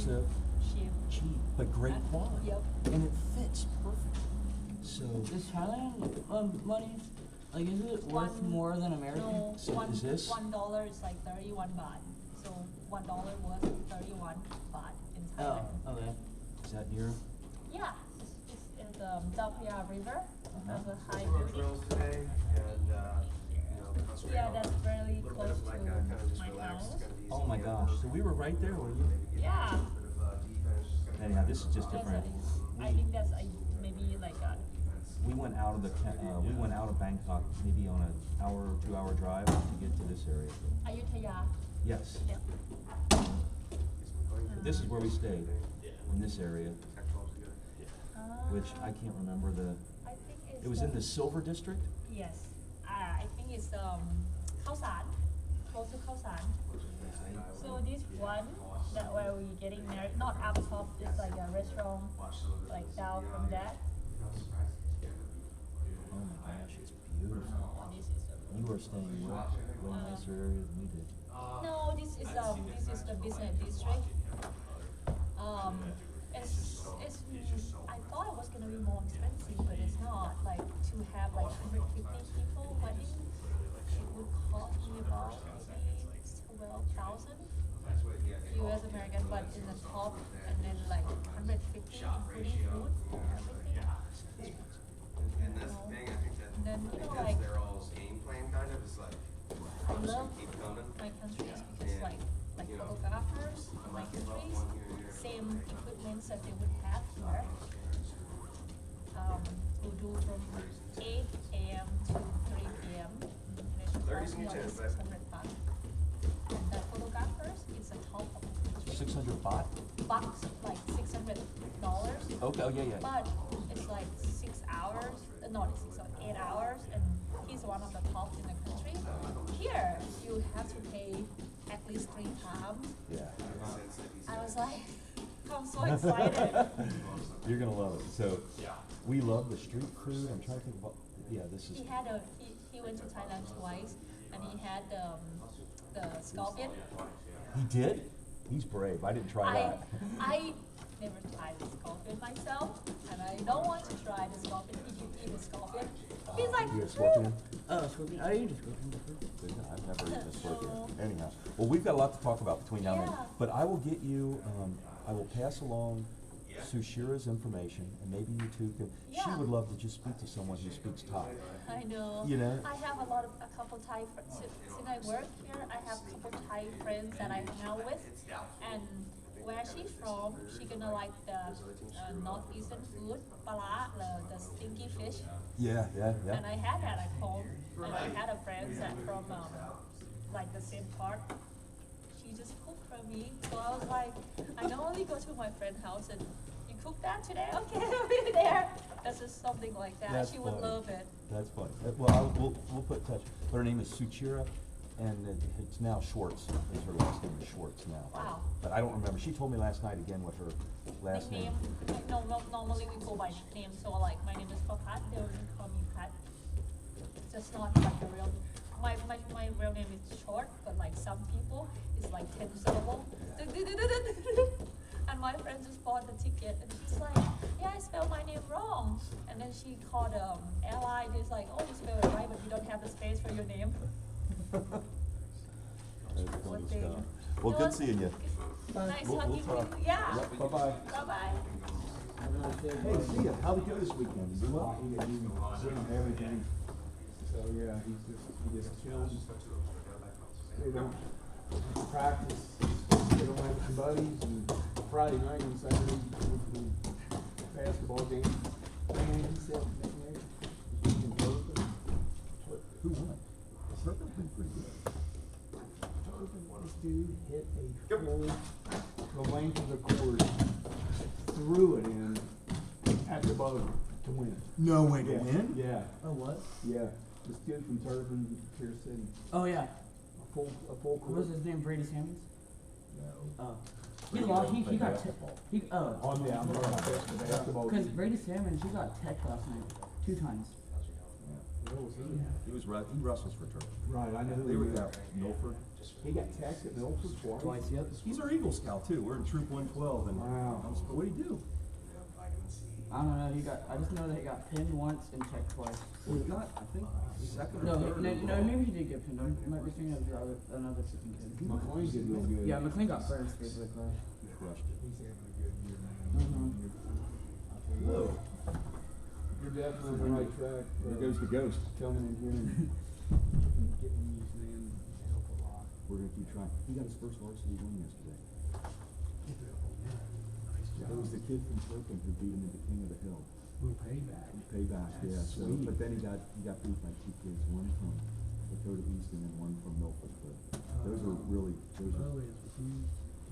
expensive, cheap, but great quality. Yep. And it fits perfect. So Is Thailand money, like, is it worth One- more than American? No, So is this- $1 is like 31 baht. So $1 worth 31 baht in Oh, Thailand. okay. is that near? Yeah, it's in the Chao Phraya River. Has a high More building. drills today, and, concentrate Yeah, on that's really a little bit close of like, to kind of just my relax, house. it's gonna be easy. Oh my gosh, so we were right there, were you? Yeah. Bit of, defense, just gonna- Anyhow, this is just That's different. I think that's maybe like a, We went out of we went out of Bangkok maybe on an hour or 2 hour drive to get to this area. Ayutthaya. Yes, Yep. this is where we stayed, in this area, which I Uh, can't remember I think it's it was in the Silver District? Yes, I think it's Khao San, close to Khao San. So this one that where we getting married, not up top, it's like a restaurant, like down from that. Oh my gosh, it's beautiful. This is the You were staying way nicer area than we did. No, this is the business district. It's I thought it was gonna be more expensive, but it's not. Like to have like 150 people wedding, it would cost me about maybe 12,000 US American, but in the top, and then like 150 including food and everything. And that's the thing, I think that, And then, you know, because like- they're all game plan kind of, it's like, I I'm just love gonna keep coming. my countries because like photographers in my countries, same equipment that they would have here. We do from 8 a.m. to 3 p.m. And it 30's costs me in your only chance, but- 600 baht. And the photographers, it's a top of the country. 600 baht? Bucks, like $600. Okay, oh yeah, yeah. But it's like 6 hours, not 6 hours, 8 hours, and he's one of the top in the country. Here, you have to pay at least 3 times. Yeah. I was like, I'm so excited. You're gonna love it. So, we love the street food. I'm trying to think about, yeah, this is, He went to Thailand twice, and he had the scorpion. he did? He's brave. I didn't try that. I never tried the scorpion myself, and I don't want to try the scorpion. If you eat the scorpion, he's like, You a scorpion? Oh, scorpion. I eaten scorpion before. I've never eaten a scorpion. Anyhow, well, we've got a lot to talk about between now and then. Yeah. But I will get you, I will pass along Sushira's information, and maybe you two can, she Yeah. would love to just speak to someone who speaks Thai. I know. You know? I have a couple Thai friends. Since I work here, I have a couple Thai friends that I hang out with. And where she's from, she gonna like the northeastern food, pala, the stinky fish. Yeah, yeah, yeah. And I had that at home. And I had a friend that from like the same part. She just cooked for me. So I was like, I normally go to my friend's house and you cook that today? Okay, I'll be there. That's just something like that. That's She would funny. love it. That's funny. Well, we'll put in touch. But her name is Suchira, and it's now Schwartz. Is her last name is Schwartz now. Wow. But I don't remember. She told me last night again what her last name. Nickname? No, normally we go by nickname. So like my name is Papat. They will call me Pat. It's just not like the real. My real name is short, but like some people, it's like 10 syllables. And my friend just bought the ticket, and she's like, "Yeah, I spelled my name wrong." And then she called airline. It's like, "Oh, you spelled it right, but you don't have the space for your name." That's funny What thing? stuff. Well, It good was- seeing you. Nice We'll hugging talk. you. Yeah. Yep, bye-bye. Bye bye. Have a nice day. Hey, see ya. How'd it go this weekend? You do well? He didn't everything. So yeah, he just chills. They don't practice. They don't have some buddies. And Friday night and Saturday went to the basketball game. Man, he said Who won? Turpin's been pretty good. this dude hit a full the length of the court, threw it in at the buzzer to win. No way to Yeah, win? Yeah, Oh, what? yeah. This kid from Turpin, Pierce City, Oh, yeah. a full What court. was his name? Brady Sammons? No. Oh. He lost. He got he On the I'm talking about the basketball. Because Brady Salmon, she got tech last night 2 times. Where was he at? He wrestles for Turtle. Right, I know who They he were is. at Milford. He got taxed at Milford twice. Yep. He's our Eagle Scout too. We're in Troop 112 and Wow. what do you do? I don't know, I just know that he got pinned once and checked twice. We got, I think, second No, or third. no, maybe he did get pinned. I might be thinking of another chicken kid. McLean did real good. Yeah, McLean got first, basically. He crushed it. He's having a good year now. Mhm. I'll tell you Whoa. what, you're definitely on the right track. There goes the ghost. Coming in here and getting these men help a lot. We're gonna keep trying. He got his first varsity win yesterday. Nice It job. was the kid from Turpin who beat him at the King of the Hill. Ooh, payback. Payback, yeah, That's so, sweet. but then he got beat by two kids, one from Dakota East and then one from Milford. But those are really, those are, Boaz, was he,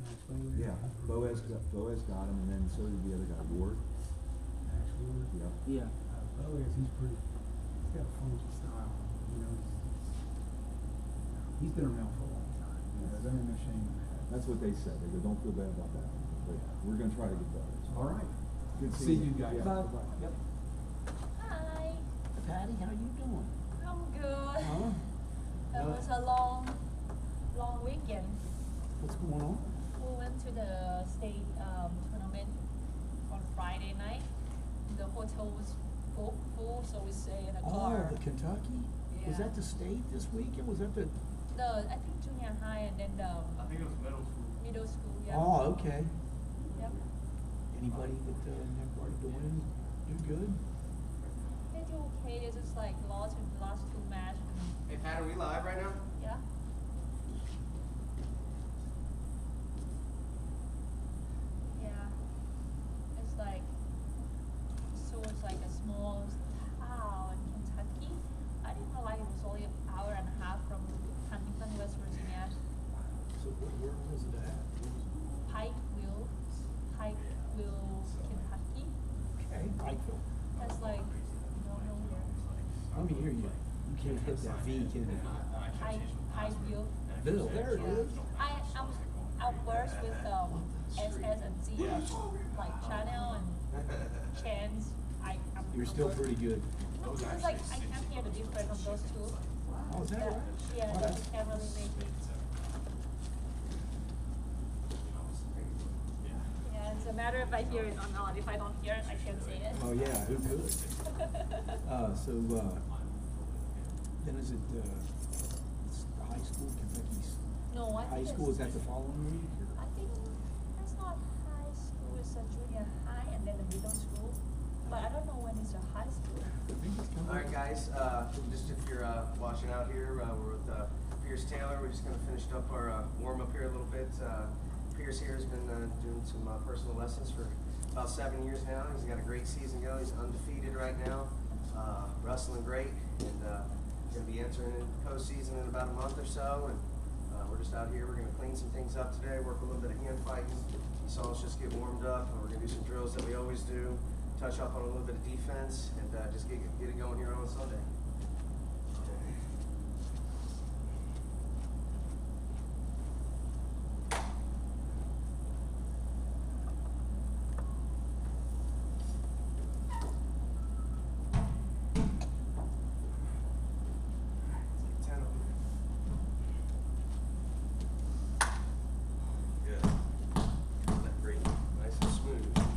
Max Boaz? yeah, Boaz got him and then so did the other guy, Ward. Max Boaz. Yeah. Yeah. Boaz, he's got a funky style, you know, he's been around for a long time, you know, they're no shame in that. That's what they said. They go, don't feel bad about that. But we're gonna try to get better. All right. Good See seeing you guys. Yeah. Bye. Yep. Hi, Patty, how you doing? I'm good. Huh? It was a long weekend. What's going on? We went to the state tournament on Friday night. The hotel was full, so we stayed in a car. Oh, the Kentucky? Was Yeah. that the state this weekend? Was that the? I think junior high and then the I think it was middle school. middle school. Yeah. Oh, okay. Yep. Anybody that wanted to win do good? They do okay. They just like lost in the last two matches. Hey Pat, are we live right now? Yeah. Yeah. It's like a small town in Kentucky. I didn't realize it was only an hour and a half from Huntington, West Virginia. So where was it at? Pikeville, Kentucky. Okay, Pikeville. That's like no here. Let me hear you. You can't hit that V, can you? Pikeville. Bill, there it is. I work with SS&C, like Channel and Chance. You're still pretty good. It's like I can't hear the difference of those two. Oh, is that right? Yeah, Oh, they that's- can't really make it. Yeah, it's a matter if I hear it or not. If I don't hear it, I can't say it. Oh, yeah, who could? Then is it, it's high school, Kentucky's No, I high think school, is that the following week? I think that's not high school. It's a junior high and then the middle school. But I don't know when it's a high school. I think it's coming. All right, guys, just if you're watching out here, we're with Pierce Taylor. We're just gonna finish up our warm-up here a little bit. Pierce here has been doing some personal lessons for about 7 years now. He's got a great season going. He's undefeated right now, wrestling great, and gonna be entering in postseason in about a month or so. And we're just out here. We're gonna clean some things up today, work a little bit of hand fighting. You saw us just get warmed up, and we're gonna do some drills that we always do. Touch up on a little bit of defense and just get it going here on Sunday. Let's get 10 of them. Good. Isn't that great? Nice and smooth.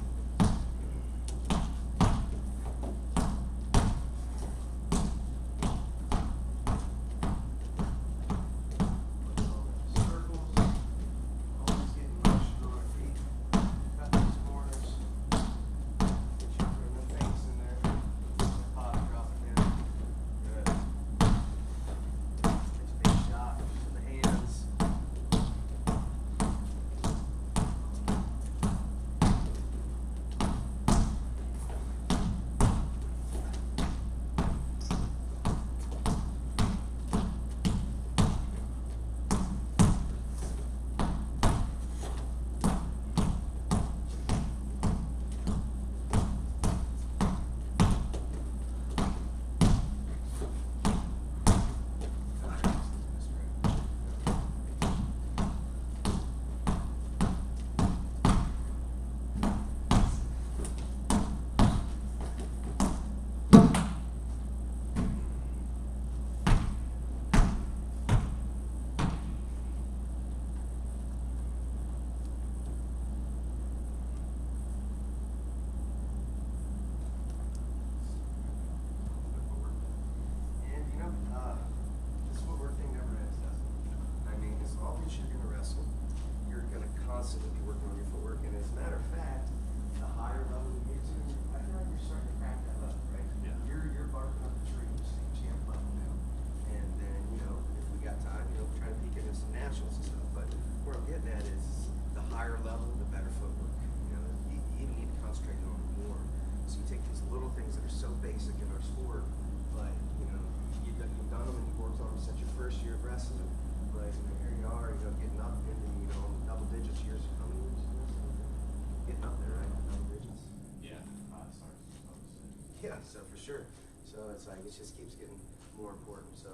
So for sure. So it's like, it just keeps getting more important. So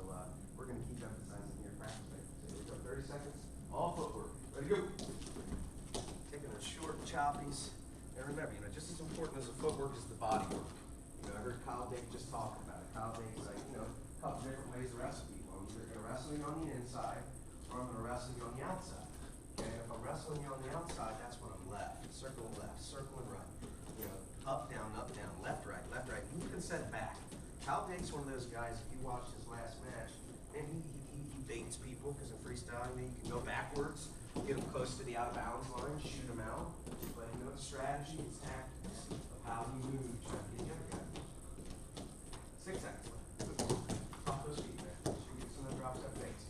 we're going to keep emphasizing here practice. So here we go, 30 seconds. All footwork. Ready to go. Taking those short choppies. And remember, just as important as the footwork is the body work. I heard Kyle Dake just talking about it. Kyle Dake's like, a couple different ways to wrestle people. I'm either going to wrestle you on the inside, or I'm going to wrestle you on the outside. Okay, if I'm wrestling you on the outside, that's when I'm left. Circle and right. Up, down, left, right. You can set it back. Kyle Dake's one of those guys, if you watch his last match, man, he baits people, because in freestyling, you can go backwards, get them close to the out of bounds line, shoot them out. But the strategy, it's tactics of how you move, trying to get the other guy. 6 seconds left. Off those feet, man. Make sure you get some of the drop step fakes.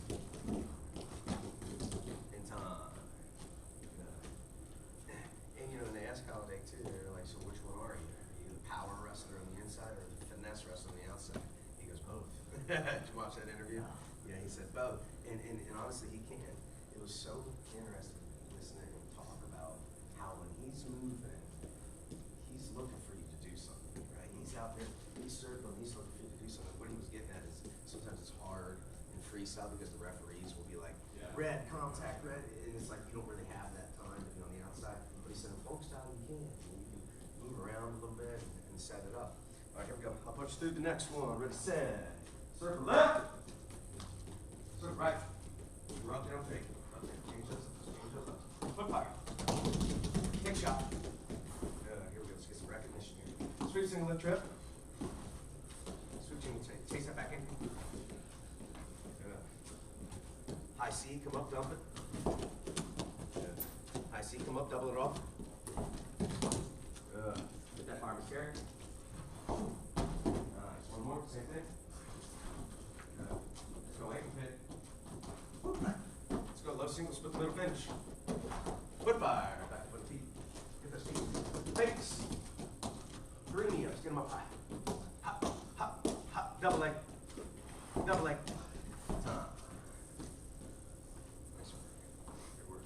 In time. And when they ask Kyle Dake too, they're like, so which one are you? Are you the power wrestler on the inside or the finesse wrestler on the outside? He goes, both. Did you watch that interview? Yeah, he said both. And honestly, he can. It was so interesting listening to him talk about how when he's moving, he's looking for you to do something, right? He's out there, he's circling, he's looking for you to do something. What he was getting at is sometimes it's hard in freestyle because the referees will be like, red, contact, red, and it's like you don't really have that time to be on the outside. But he said in folk style you can. You can move around a little bit and set it up. All right, here we go. I'll punch through the next one. Ready, set. Circle left. Circle right. We're up, down, fake. Okay, change those up. Foot fire. Kick shot. Here we go. Let's get some recognition here. Sweep single lip trip. Sweep single take. Takes that back in. High C, come up, dump it. Good. High C, come up, double it off. Good. Get that farmer's carry. Nice. One more, same thing. Good. Let's go ankle pit. Let's go low single, split the middle finish. Foot fire. Back foot feet. Get those feet. Fakes. Premiums. Get them up high. Hop, hop, hop. Double leg. Double leg. Time. Nice work. Good work.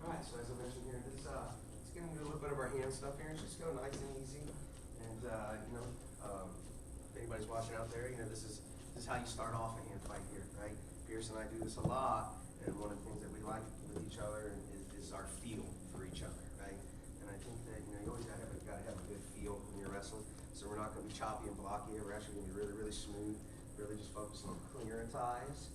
Alright, so as I mentioned here, this let's get into a little bit of our hand stuff here. Just go nice and easy. And if anybody's watching out there, this is how you start off a hand fight here, right? Pierce and I do this a lot, and one of the things that we like with each other is our feel for each other, right? And I think that you always gotta have a good feel when you're wrestling. So we're not gonna be choppy and blocky. We're actually gonna be really, really smooth. Really just focusing on clearing ties,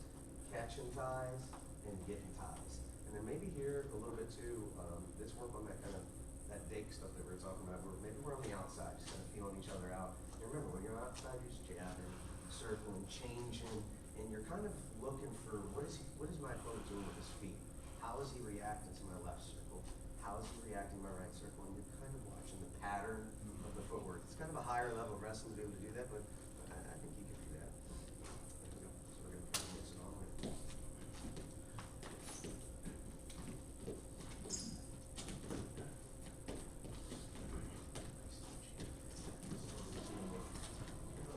catching ties, and getting ties. And then maybe here a little bit too. Let's work on that kind of that Dake stuff that we were talking about. Maybe we're on the outside, just kind of feeling each other out. And remember, when you're outside, you're just jabbing, circling, changing, and you're kind of looking for what is my opponent doing with his feet? How is he reacting to my left circle? How is he reacting to my right circle? And you're kind of watching the pattern of the footwork. It's kind of a higher level of wrestling to be able to do that, but I think you can do that. There we go. So we're going to mix it on with.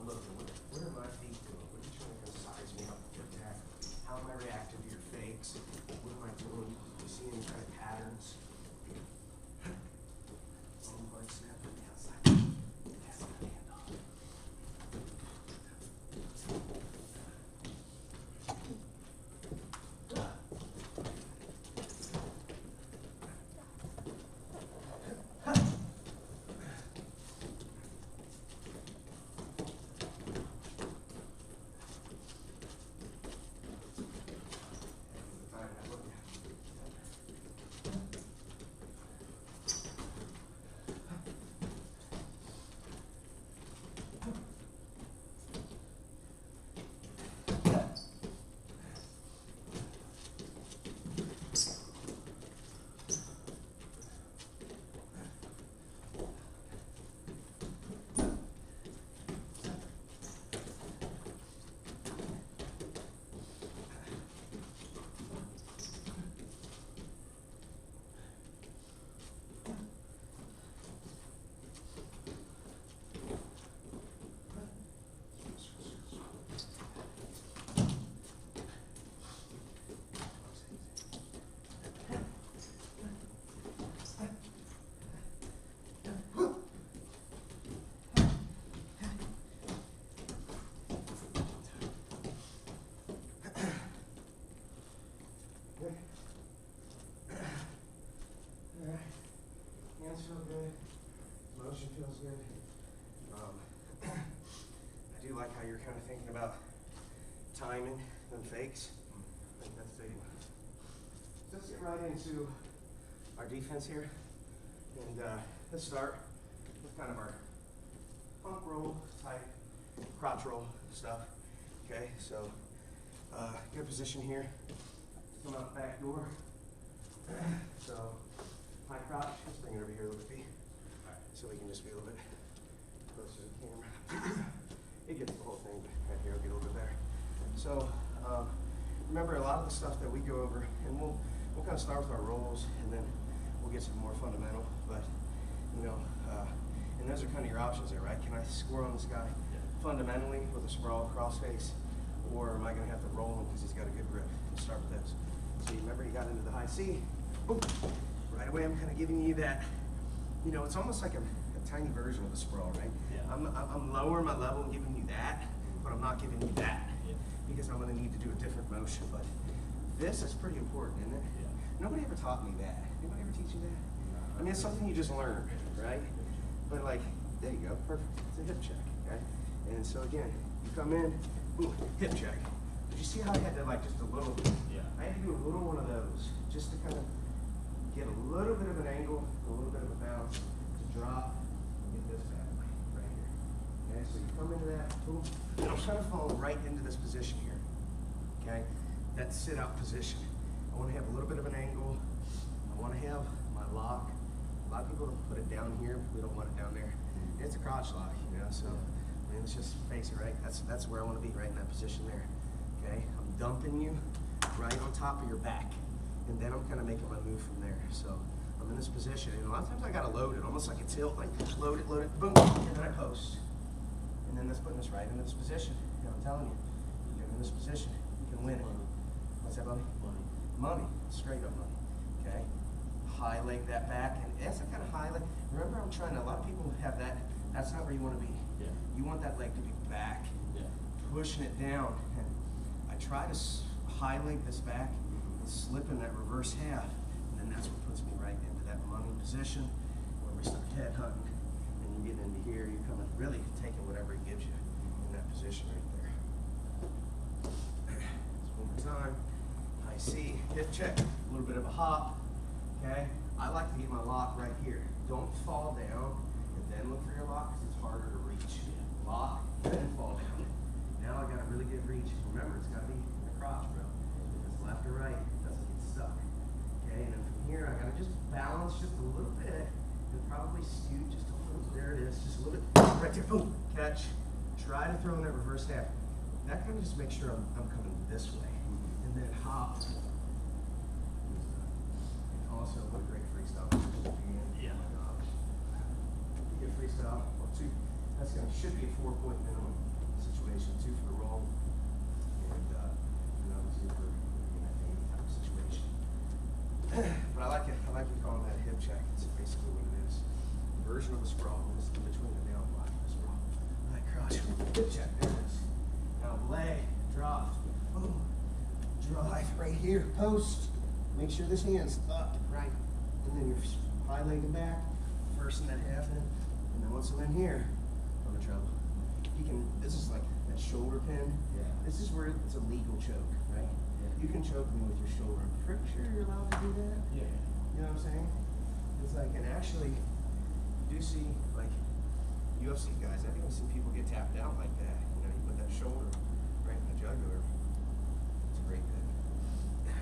Look, what are my feet doing? What are you trying to size me up for attack? How am I reacting to your fakes? What am I doing? Do you see any kind of patterns? Snap on the outside. Pass my hand off. good. I do like how you're kind of thinking about timing and fakes. I think that's big. So let's get right into our defense here. And let's start with kind of our pump roll type, crotch roll stuff. Okay, so good position here. Come out back door. So high crotch, let's bring it over here a little bit, B. So we can just be a little bit closer to the camera. It gets the whole thing, but right here will get a little bit better. So remember a lot of the stuff that we go over, and we'll kind of start with our rolls, and then we'll get some more fundamental. But you know, and those are kind of your options there, right? Can I score on this guy fundamentally with a sprawl crossface, or am I going to have to roll him because he's got a good grip? Let's start with this. So you remember you got into the high C. Boom. Right away, I'm kind of giving you that. You know, it's almost like a tiny version of a sprawl, right? Yeah. I'm lowering my level and giving you that, but I'm not giving you that because I'm going to need to do a different motion. But this is pretty important, isn't it? Yeah. Nobody ever taught me that. Anybody ever teach you that? I mean, it's something you just learn, right? But like, there you go, perfect. It's a hip check, okay? And so again, you come in, boom, hip check. Did you see how I had to like just a little? Yeah. I had to do a little one of those just to kind of get a little bit of an angle, a little bit of a bounce to drop and get this back right here. Okay, so you come into that, boom, and I'm trying to fall right into this position here. Okay, that sit out position. I want to have a little bit of an angle. I want to have my lock. A lot of people put it down here. We don't want it down there. It's a crotch lock, you know. So I mean, let's just face it, right? That's where I want to be, right in that position there. Okay, I'm dumping you right on top of your back. And then I'm kind of making my move from there. So I'm in this position, and a lot of times I gotta load it, almost like a tilt, like load it, boom, and then I post. And then that's putting us right into this position. You know, I'm telling you, you get in this position, you can win it. What's that, buddy? Money. Money, straight up money. Okay? High leg that back, and that's a kind of high leg. Remember, I'm trying to, a lot of people have that, that's not where you want to be. Yeah. You want that leg to be back, pushing it down. And I try to high leg this back, slip in that reverse half, and then that's what puts me right into that money position where we start head hunting, and you get into here, you're coming really taking whatever it gives you in that position right there. Just one more time. I see hip check, a little bit of a hop. Okay, I like to get my lock right here. Don't fall down and then look for your lock because it's harder to reach. Lock, then fall down. Now I got a really good reach. Remember, it's got to be in the crotch, bro. If it's left or right, stuck. Okay, and then from here I gotta just balance just a little bit and probably scoot just a little. There it is, just a little bit. Right there, boom, catch. Try to throw in that reverse half. That kind of just makes sure I'm coming this way. And then hop. And also, what a great freestyle. Yeah. Oh my gosh. You get freestyle, well, two. That's gonna should be a 4-point minimum situation, 2 for the roll. And obviously for situation. But I like it. I like you calling that hip check. It's basically what it is. Version of a sprawl. It's in between the down block and the sprawl. Like crotch, hip check. There it is. Now leg, drop, boom, drive right here. Post. Make sure this hand's up, right, and then you're high legged back. First in that half in, and then once I'm in here, I'm in trouble. You can. This is like that shoulder pin. Yeah. This is where it's a legal choke, right? You can choke me with your shoulder. I'm pretty sure you're allowed to do that. Yeah. You know what I'm saying? It's like, and actually, you do see, like, UFC guys, I've even seen people get tapped out like that. You know, you put that shoulder right in the jugular. It's a great thing. Yeah.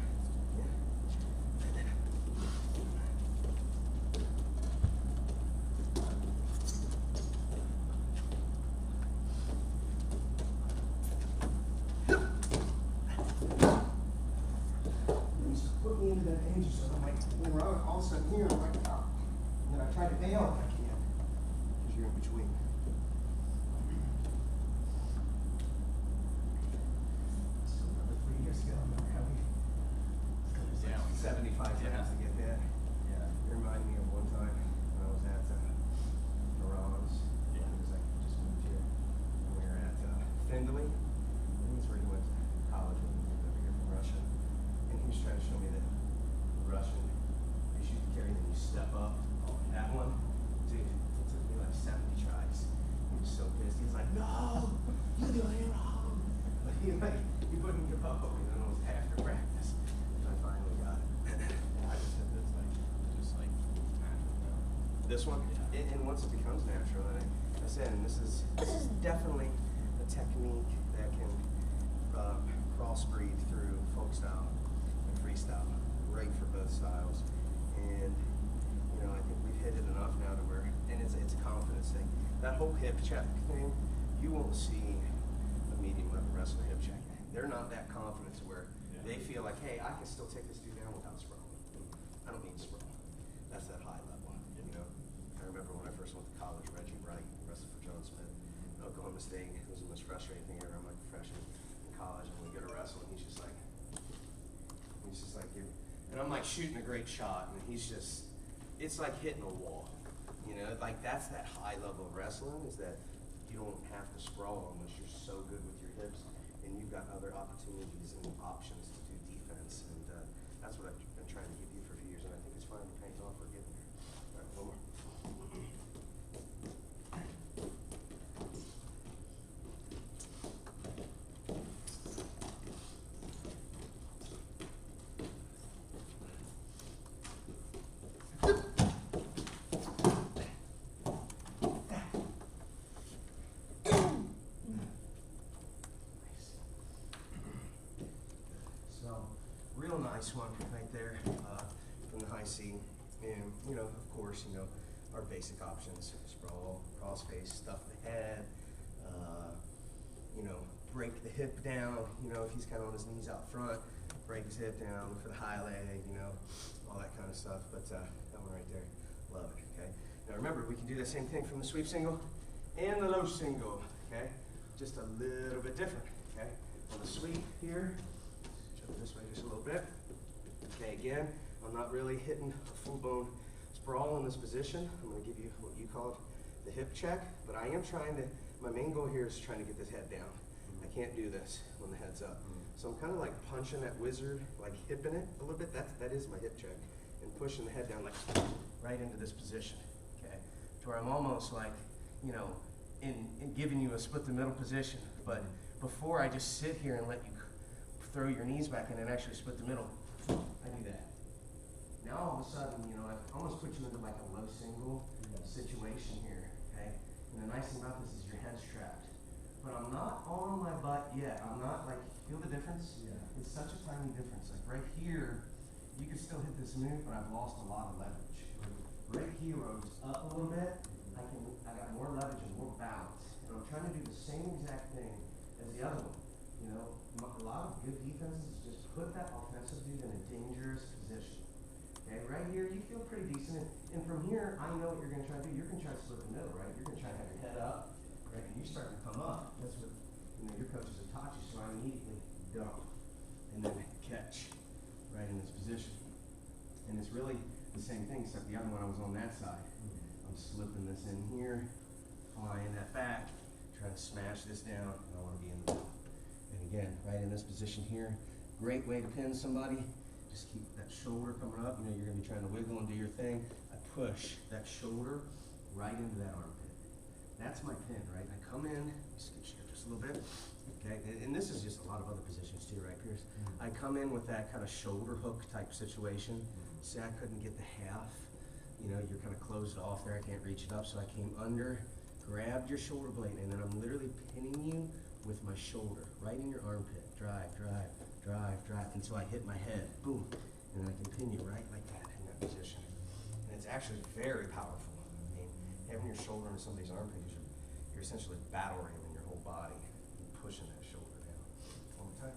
Into that danger zone, I'm like, when we're all of a sudden here, I'm like, oh. And then I try to bail if I can, because you're in between. So remember 3 years ago, remember how we, it was like 75 times to get hit. Yeah. It reminded me of one time when I was at Iran's. Yeah. It was like, just moved here. And we were at Findlay. I think it's where he went to college when he moved over here from Russia. And he was trying to show me that Russian, you shoot the carry, then you step up. Oh, that one, dude, it took me like 70 This one? And once it becomes natural, and I said, and this is definitely a technique that can crossbreed through folk style and freestyle, great for both styles. And you know, I think we've hit it enough now to where, and it's a confidence thing. That whole hip check thing, you won't see a medium level wrestler hip check. They're not that confident to where they feel like, hey, I can still take this dude down without sprawling. I don't need to sprawl. That's that high level. You know, I remember when I first went to college, Reggie Wright wrestled for John Smith, Oklahoma State. It was the most frustrating thing ever. I'm like a freshman in college, and we go to wrestle, and he's just like, and I'm like shooting a great shot, and he's just, it's like hitting a wall. You know, like that's that high level of wrestling, is that you don't have to sprawl unless you're so good with your hips, and you've got other opportunities and options to do defense, and that's what I've been trying to give you for a few years, and I think it's finally paying off. We're getting there. All right, one more. Real nice one right there from the high C. And, you know, of course, you know, our basic options, sprawl, cross face, stuff the head, you know, break the hip down, you know, if he's kind of on his knees out front, break his hip down for the high leg, you know, all that kind of stuff. But that one right there, love it, okay? Now remember, we can do the same thing from the sweep single and the low single, okay? Just a little bit different, okay? On the sweep here, this way just a little bit. Okay, again, I'm not really hitting a full-blown sprawl in this position. I'm going to give you what you call the hip check, but I am trying to, my main goal here is trying to get this head down. I can't do this when the head's up. So I'm kind of like punching that wizard, like hipping it a little bit. That is my hip check. And pushing the head down like right into this position, okay? To where I'm almost like, you know, in giving you a split the middle position, but before I just sit here and let you throw your knees back in and actually split the middle, I do that. Now all of a sudden, you know, I almost put you into like a low single situation here, okay? And the nice thing about this is your head's trapped. But I'm not on my butt yet. I'm not like, feel the difference? Yeah. It's such a tiny difference. Like right here, you can still hit this move, but I've lost a lot of leverage. Right here, where I was up a little bit, I got more leverage and more balance. And I'm trying to do the same exact thing as the other one. You know, a lot of good defenses is just put that offensive dude in a dangerous position. Okay, right here, you feel pretty decent. And from here, I know what you're going to try to do. You're going to try to split the middle, right? You're going to try to have your head up, right? And you're starting to come up. That's what, you know, your coaches have taught you. So I immediately dump and then catch right in this position. And it's really the same thing, except the other one I was on that side. I'm slipping this in here, flying that back, trying to smash this down, and I want to be in the middle. And again, right in this position here, great way to pin somebody. Just keep that shoulder coming up. You know, you're going to be trying to wiggle and do your thing. I push that shoulder right into that armpit. That's my pin, right? I come in, scooch here just a little bit. Okay, and this is just a lot of other positions too, right, Pierce? I come in with that kind of shoulder hook type situation. Say I couldn't get the half. You know, you're kind of closed off there. I can't reach it up, so I came under, grabbed your shoulder blade, and then I'm literally pinning you with my shoulder right in your armpit. Drive, drive, drive, drive, until I hit my head. Boom. And then I can pin you right like that in that position. And it's actually very powerful. I mean, having your shoulder into somebody's armpit, you're essentially battle ramming your whole body and pushing that shoulder down. One more time.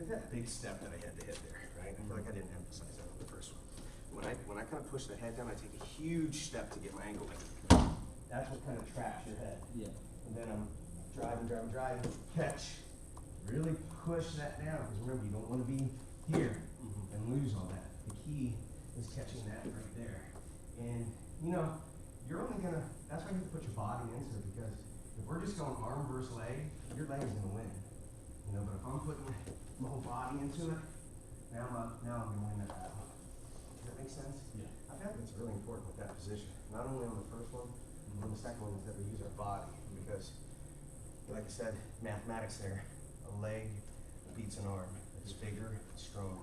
Look at that big step that I had to hit there, right? I feel like I didn't emphasize that on the first one. When I kind of push the head down, I take a huge step to get my ankle like, that's what kind of traps your head. Yeah. And then I'm driving, catch. Really push that down, because remember, you don't want to be here and lose all that. The key is catching that right there. And, you know, you're only going to, that's why you put your body into it, because if we're just going arm versus leg, your leg's going to win. You know, but if I'm putting my whole body into it, now I'm going to win that battle. Does that make sense? Yeah. I think it's really important with that position. Not only on the first one, but on the second one is that we use our body. Because, like I said, mathematics there, a leg beats an arm. It's bigger, it's strong.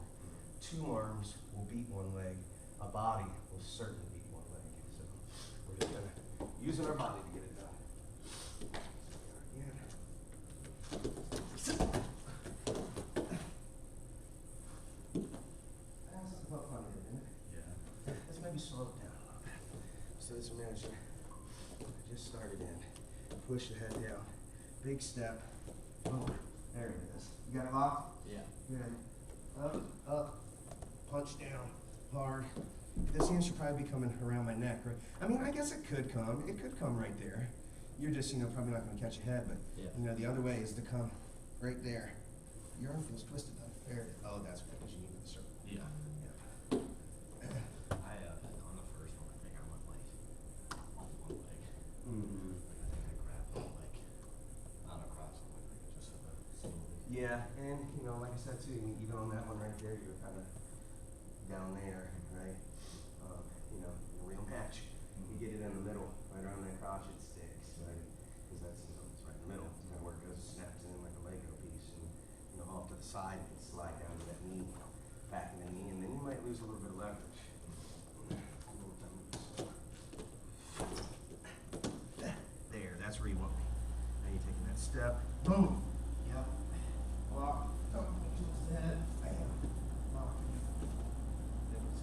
2 arms will beat 1 leg. A body will certainly beat 1 leg. So we're just kind of using our body to get it done. That's about fun, isn't it? Yeah. Let's maybe slow it down a little bit. So this imagine I just started in. Push the head down. Big step. Oh, there it is. You got it locked? Yeah. Good. Up, up, punch down, hard. This hand should probably be coming around my neck, right? I mean, I guess it could come. It could come right there. You're just, probably not going to catch your head, but, Yeah. The other way is to come right there. Your arm feels twisted, though. There it is. Oh, that's right, because you need the circle. Yeah. Yeah. On the first one, I think I went like on 1 leg. Mm-hmm. I think I grabbed it like not across the leg, like just slowly. Yeah, and like I said too, even on that one right there, you're kind of down there, right? In a real match, you get it in the middle, right around that crotch, it sticks, right? Because that's it's right in the middle. Where it goes, it snaps in like a Lego piece, and off to the side, and slide down to that knee, back in the knee, and then you might lose a little bit of leverage. There, that's where you want me. Now you're taking that step, boom. Yep. Lock. Don't twist the head. Bam. Lock. There we go.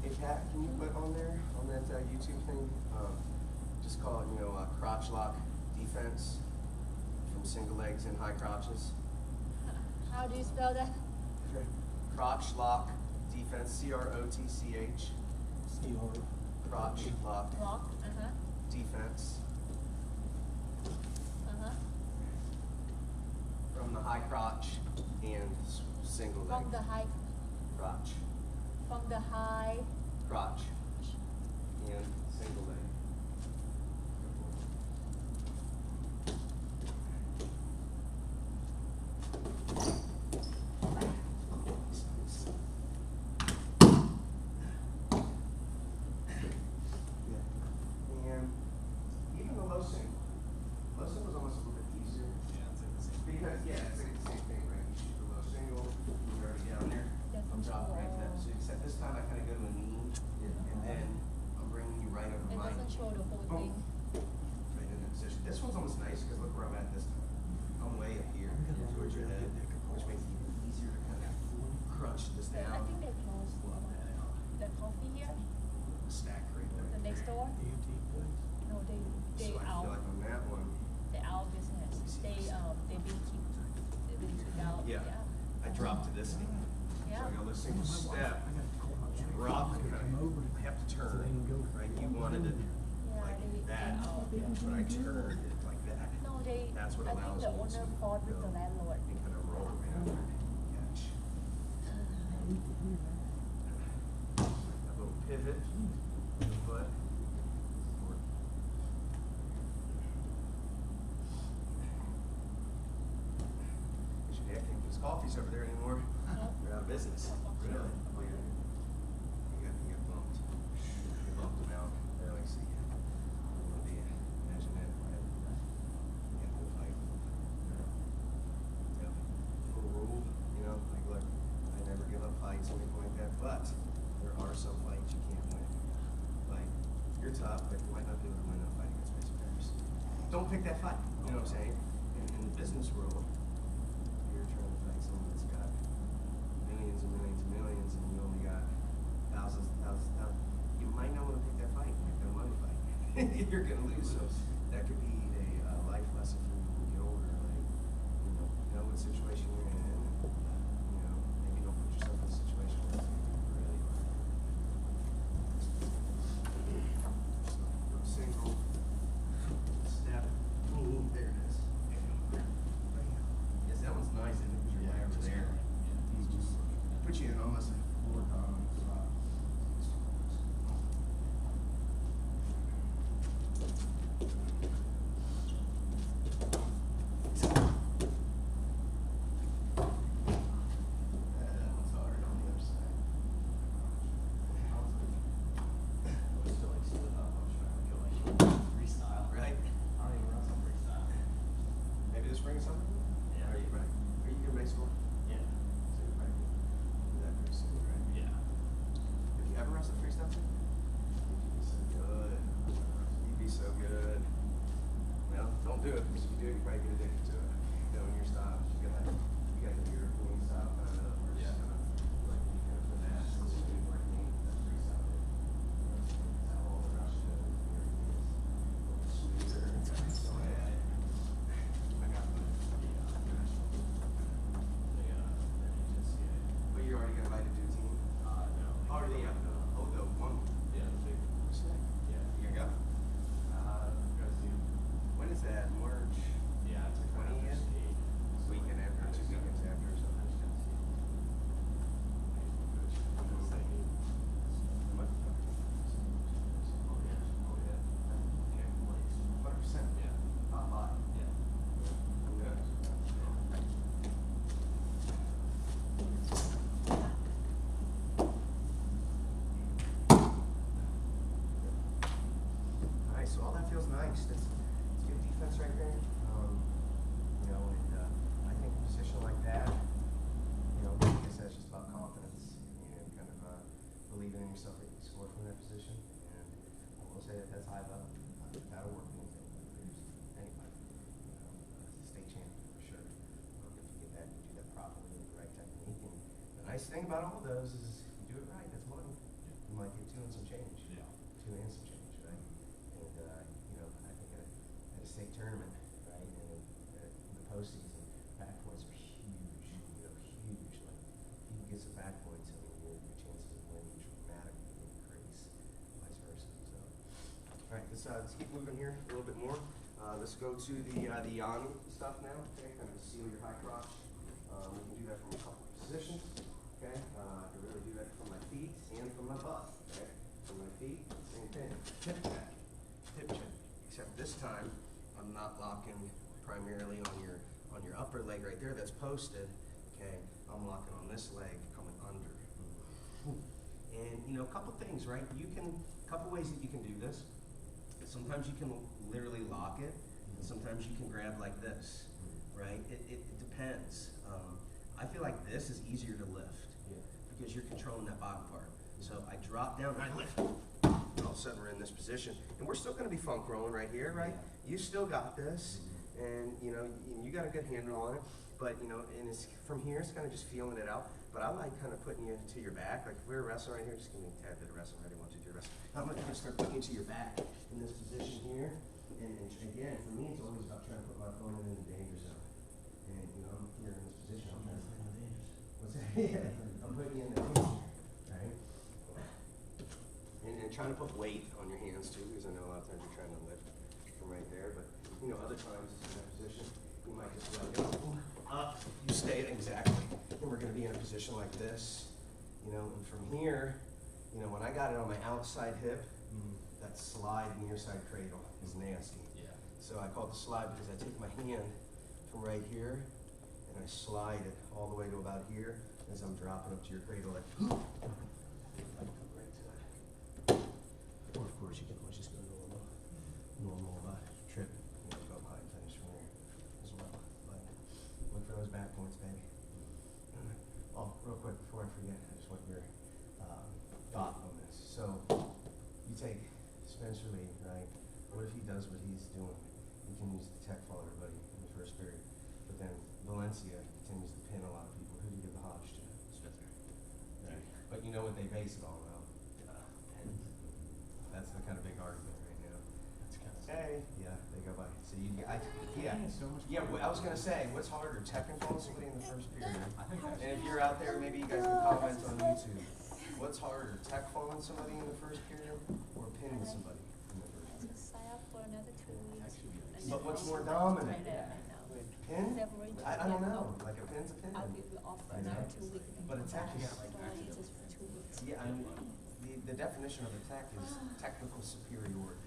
Hey Pat, can you put on there, on that YouTube thing, just call it, crotch lock defense from single legs and high crotches. How do you spell that? Crotch lock defense, C-R-O-T-C-H. Crotch lock Lock, defense from the high crotch and single leg. From the high, Crotch. Crotch and single leg. Yeah. And even the low single. Low single is almost a little bit easier. Yeah, it's like the same. Because, it's like the same thing, right? You shoot the low single, you're already down there. I'm dropping right to that position. Except this time I kind of go to a knee, and then I'm bringing you right over it my doesn't show the whole boom, thing. right in that position. This one's almost nice because look where I'm at this time. I'm way up here towards your head, which makes it even easier to kind of crunch this I down. think they closed the coffee here, Stack right there. the next door. No, they So I out, feel like on that one, they out business. They been took out. Yeah. I drop to this knee. So I go this single step, drop, and kind of have to turn, right? You wanted it like that, but I turned it like that. No, they. That's what I think allows the me owner to fought with go the landlord. and kind of roll around and catch. A little pivot, with the foot. Forward. Actually, I can't get his coffees over there anymore. They're out of business. Really? Oh, yeah. You got bumped. You bumped them out. There, like, see. Imagine that. Right? You have to fight. Yep. Full rule, like, look, I never give up fights or anything like that, but there are some fights you can't win. Like, you're tough, but you might not be able to win a fight against Mason Paris. Don't pick that fight. You know what I'm saying? In the business world, you're trying to fight someone that's got millions and millions and millions, and you only got thousands and thousands and thousands. You might not want to pick that fight, like that money fight. You're gonna lose. So that could be a life lesson for you when you get older. Like, know what situation you're in, and maybe don't put yourself in a situation where it's really hard. Single step. Boom, there it is. Yes, that one's nice, isn't it? Because you're right over there. He's just put you in almost a floor column spot. That one's hard on the other side. do it, because if you do it, you probably get addicted to it. You know, in your style, you got the European style kind of, where it's kind of like you go for that, it's just new like me, that's pretty solid. How all the Russian Europeans, sweeter, it's so bad. I got the but you're already gonna invite a new team? Already, oh, the one. Sick. You gonna go? When is that? March? 20th? Weekend after, 2 weekends after or something. What? 100%? Yeah. Hot. Who knows? Nice, so all that feels nice. That's good defense right there. You know, and I think a position like that, you know, I guess that's just about confidence and kind of believing in yourself that you can score from that position. And I will say that that's high level. That'll work anything, anybody. You know, state champion for sure. If you get that, you do that properly with the right technique. And the nice thing about all those is if you do it right, that's money. You might get 2 and some change. 2 and some change, right? And you know, I think at a state tournament, right, and at the postseason, back points are huge. You know, huge. Like if you can get some back points, I mean, your chances of winning dramatically increase, vice versa. So, all right, let's keep moving here a little bit more. Let's go to the Yanni stuff now. Okay, kind of seal your high crotch. We can do that from a couple positions. Okay, I can really do that from my feet and from my butt. Okay, from my feet, same thing. Hip check, hip check. Except this time, I'm not locking primarily on your upper leg right there that's posted. Okay, I'm locking on this leg coming under. And you know, a couple things, right? Couple ways that you can do this. Sometimes you can literally lock it, and sometimes you can grab like this, right? It depends. I feel like this is easier to lift because you're controlling that bottom part. So I drop down and I lift. And all of a sudden we're in this position, and we're still going to be funk rolling right here, right? You still got this, and you know you got a good handle on it. But you know, and it's from here, it's kind of just feeling it out. But I like kind of putting you to your back. Like if we're wrestling right here, just give me a tad bit of wrestling. I didn't want you to do wrestling. I'm going to start putting you to your back in this position here. And again, for me, it's always about trying to put my opponent in the danger zone. And you know, I'm here in this position. I'm trying to put you in the what's that? Yeah, I'm putting you in the danger, right? And trying to put weight on your hands too, because I know a lot of times you're trying to lift from right there. But you know, other times in that position, you might just let go up. You stay exactly. And we're going to be in a position like this, you know. And from here, you know, when I got it on my outside hip, that slide near side cradle is nasty. Yeah. So I call it the slide because I take my hand from right here and I slide it all the way to about here as I'm dropping up to your cradle like right to that. Or of course you can always just go normal trip, you know, go high and finish from there as well. But look for those back points, baby. Oh, real quick before I forget, I just want your thought on this. So you take Spencer Lee, right? What if he does what he's doing? He can use the tech fall everybody in the first period. But then Valencia continues to pin a lot of people. Who do you give the Hodge to? Spencer. Right. But you know what they base it on, though? Pins. That's the kind of big argument right now. That's kind of Hey, yeah, they go by. So I was gonna say, what's harder, technical on somebody in the first period? And if you're out there, maybe you guys can comment on YouTube. What's harder, tech falling somebody in the first period or pinning somebody in the first period? Just sign up for another 2 weeks. But what's more dominant? Pin? February, I don't know. Like a pin's a pin. I'll give you off for You know? another 2 weeks. But a tech is Just for 2 weeks. yeah, I mean, the definition of a tech is technical superiority.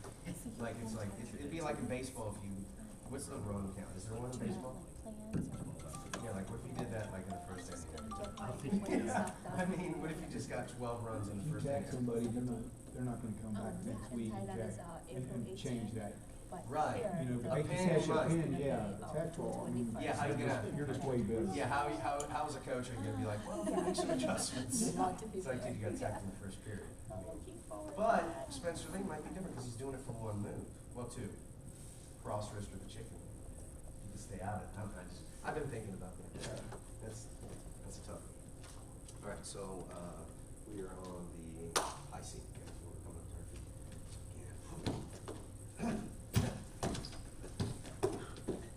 Like it'd be like in baseball if you, what's the run count? Is there one in baseball? Yeah, like what if you did that like in the first inning? I mean, what if you just got 12 runs in the If you first tag inning? somebody, they're not gonna come back next week and change that. Right. You know, A if pin, you catch you a might. pin, yeah, a tag ball, I mean, Yeah, how you gonna? you're just way better. Yeah, how as a coach are you gonna be like, well, make some adjustments? It's like, dude, you got attacked in the first period. But Spencer Lee might be different because he's doing it for one move. Well, two. Cross wrist or the chicken wing. stay out of it. I've been thinking about that. That's a tough one. All right, so, we are on the IC. Okay, so we're coming up to our feet.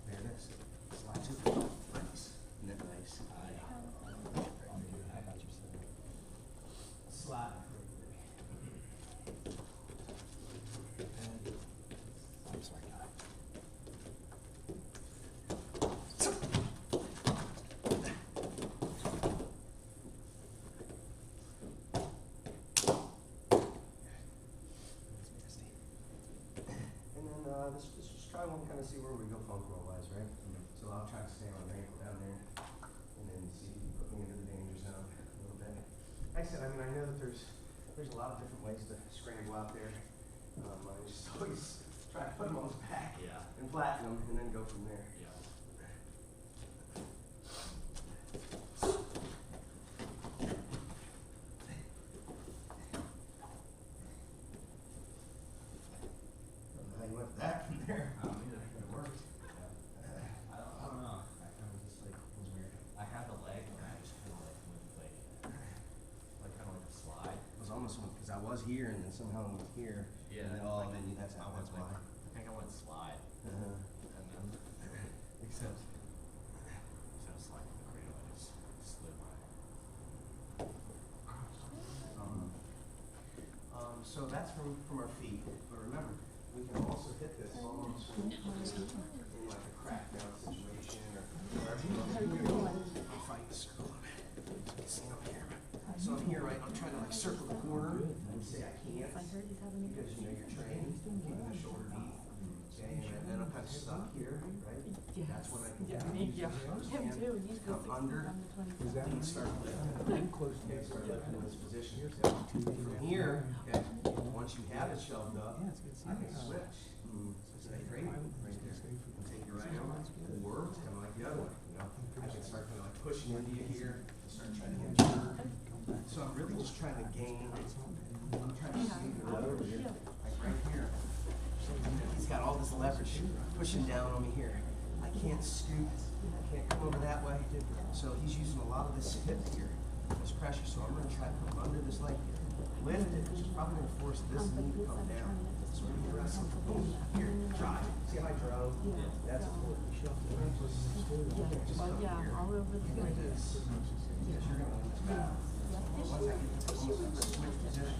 There it is. Slide to the nice. Isn't that nice? I got you, sir. Slide. I'm sorry, guy. And then, let's just try one, kind of see where we go funk roll wise, right? So I'll try to stay on the ankle down there, and then see if you put me into the danger zone a little bit. Like I said, I mean, I know that there's a lot of different ways to scramble out there. I just always try to put them on his back and flatten them, and then go from there. How you went with that from there? It worked. I don't know. I kind of just like was weird. I had the leg and I just kind of like went kind of like a slide. It was almost because I was here, and then somehow I went here. Yeah. And then, that's I went why. I think I went slide. Uh-huh. And then except instead of sliding from the cradle, I just slid my. So that's from our feet, but remember, we can also hit this almost in like a crackdown situation or wherever you want. I'm fighting the circle a bit. See up here. So I'm here, right? I'm trying to like circle the corner and say I can't because you know you're trained, keeping the shoulder deep. Okay, and then I'm kind of stuck here, right? That's when I can come under and start lifting. Okay, start lifting in this position. From here, okay, once you have it shoved up, I can switch. Stay great right there. And take your right arm, or kind of like the other one. You know, I can start kind of like pushing into you here, start trying to get your. So I'm really just trying to gain. I'm trying to see the over here, like right here. He's got all this leverage pushing down on me here. I can't scoot. I can't come over that way. So he's using a lot of this hip here, this pressure. So I'm going to try to come under this leg here. Lift it, which is probably going to force this knee to come down. So we're going to wrestle. Boom. Here, drive. See how I drove? That's important. Just come here. Like this. Yes, you're going to lose back. Once I get to almost switch position,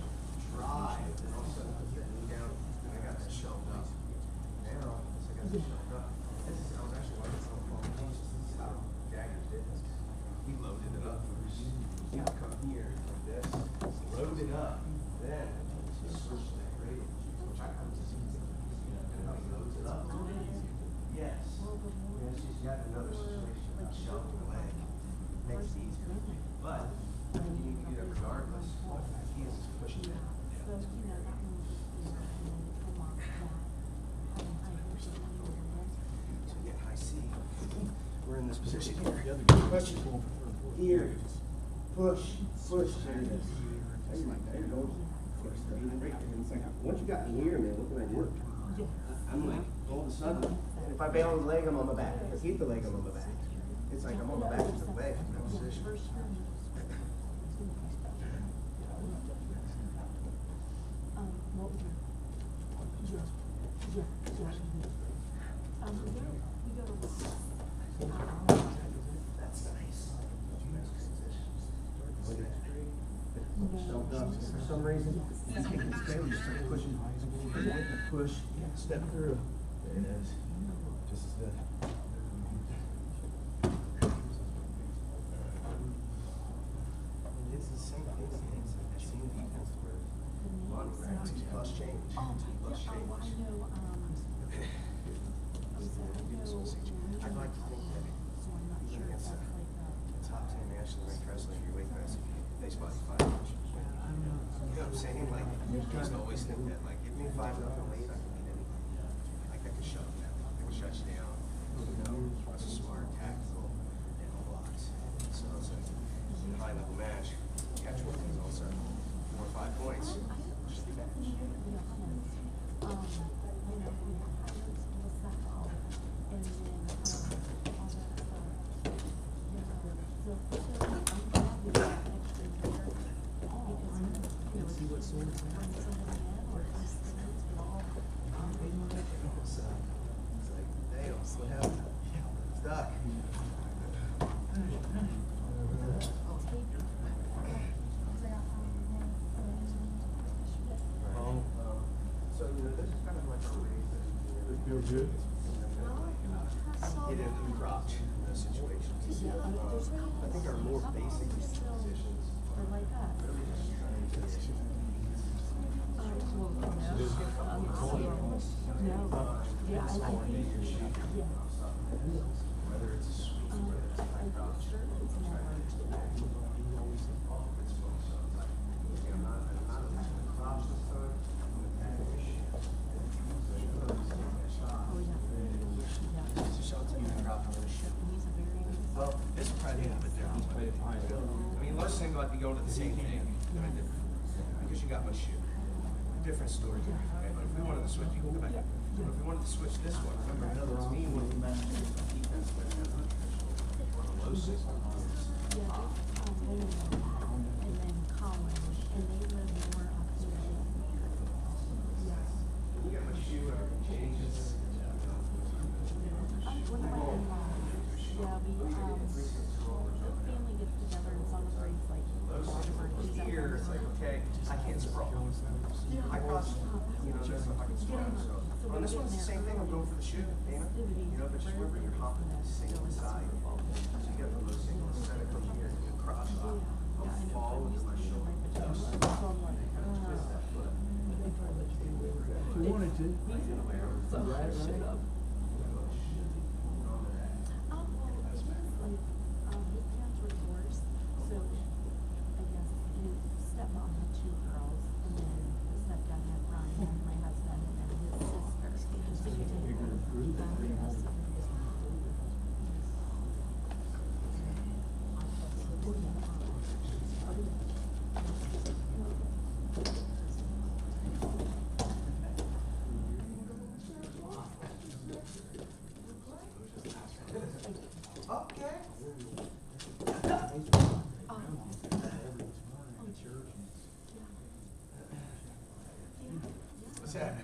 drive, and all of a sudden put that knee down, and I got that shelved up. Now, once I got that shelved up, I was actually watching some phone. This is how Jagger did this. He loaded it up first. He would come here like this, load it up, then switch to that gradient, which I come to see. And how he loads it up. Yes. Yes, she's got another situation about shelving the leg. Makes it easier. But you need to do that regardless. He is just pushing down. So again, high C. We're in this position here. Push here. Push. Push. There it is. There you go. Once you got me here, man, what can I do? I'm like, all of a sudden, if I bail on the leg, I'm on my back. If I keep the leg, I'm on my back. It's like I'm on my back with the leg in that position. That's nice. Shoved up. For some reason, you take this tail, you start pushing. Push, step through. There it is. Just as good. It's the same thing. It's same defense where one grabs plus change. Plus change. I'd like to think that even against a top 10 national ranked wrestler in your weight class, they spot 5 punches. You know what I'm saying? Like, you just always think that, like, give me 5-0 weight, I can beat anything. Like, I can shut them down. I can shut you down. You know, that's a smart, tactical, and a lot. So it's a high level match. Catch one is also 4 or 5 points. Just the match. bring somebody in or just it's all. It's like, damn, what happened? Stuck. So, you know, this is kind of like a It feels good. hidden crotch in those situations. I think our more basic positions They're like us. really just trying to Yeah, I think, yeah. whether it's a sweep, whether it's a high crotch. It's never. I'm not losing the crotch this time. I'm gonna finish. Oh, yeah. Yeah. So shout to you, crotch push. He's a very. Well, this is probably a little bit different. I mean, most things might be going to the same thing, but I did because you got my shoe. Different story. Okay, but if we wanted to switch, you can go back. But if we wanted to switch this one, remember, it's me when we matched defense with one of those systems. Yeah, Luna and then Colin, and they live more up here. Yeah. You got my shoe, everything changes. One of my in-laws, yeah, we, family gets together and celebrates like Those dog birthdays. things here, it's like, okay, I can't sprawl. I cross, you know, there's stuff I can sprawl. So on this one's the same thing, I'm going for the shoe, Dana. You know, but just remember, you're hopping to the single side. So you got the low single instead of come here, you cross off. I'll fall into my shoulder. She wanted to. So I should have. Well, it was like, his parents were divorced, so I guess his stepmom had 2 girls, and then the stepdad had Ryan, and my husband, and then his sister. So you did Okay. What's that?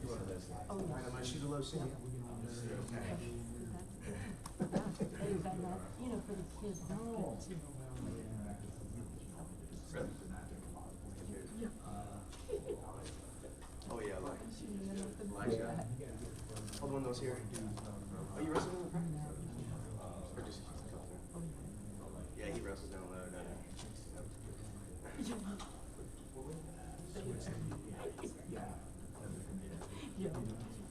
You one of those guys? Oh, yeah. Am I shoot a low single? Okay. They've done that, you know, for the kids, that's good too. Really? Oh, yeah, like, Elijah. Hold one of those here. Are you wrestling in the practice? Or just a couple there? Yeah, he wrestles down low, doesn't he? Yeah,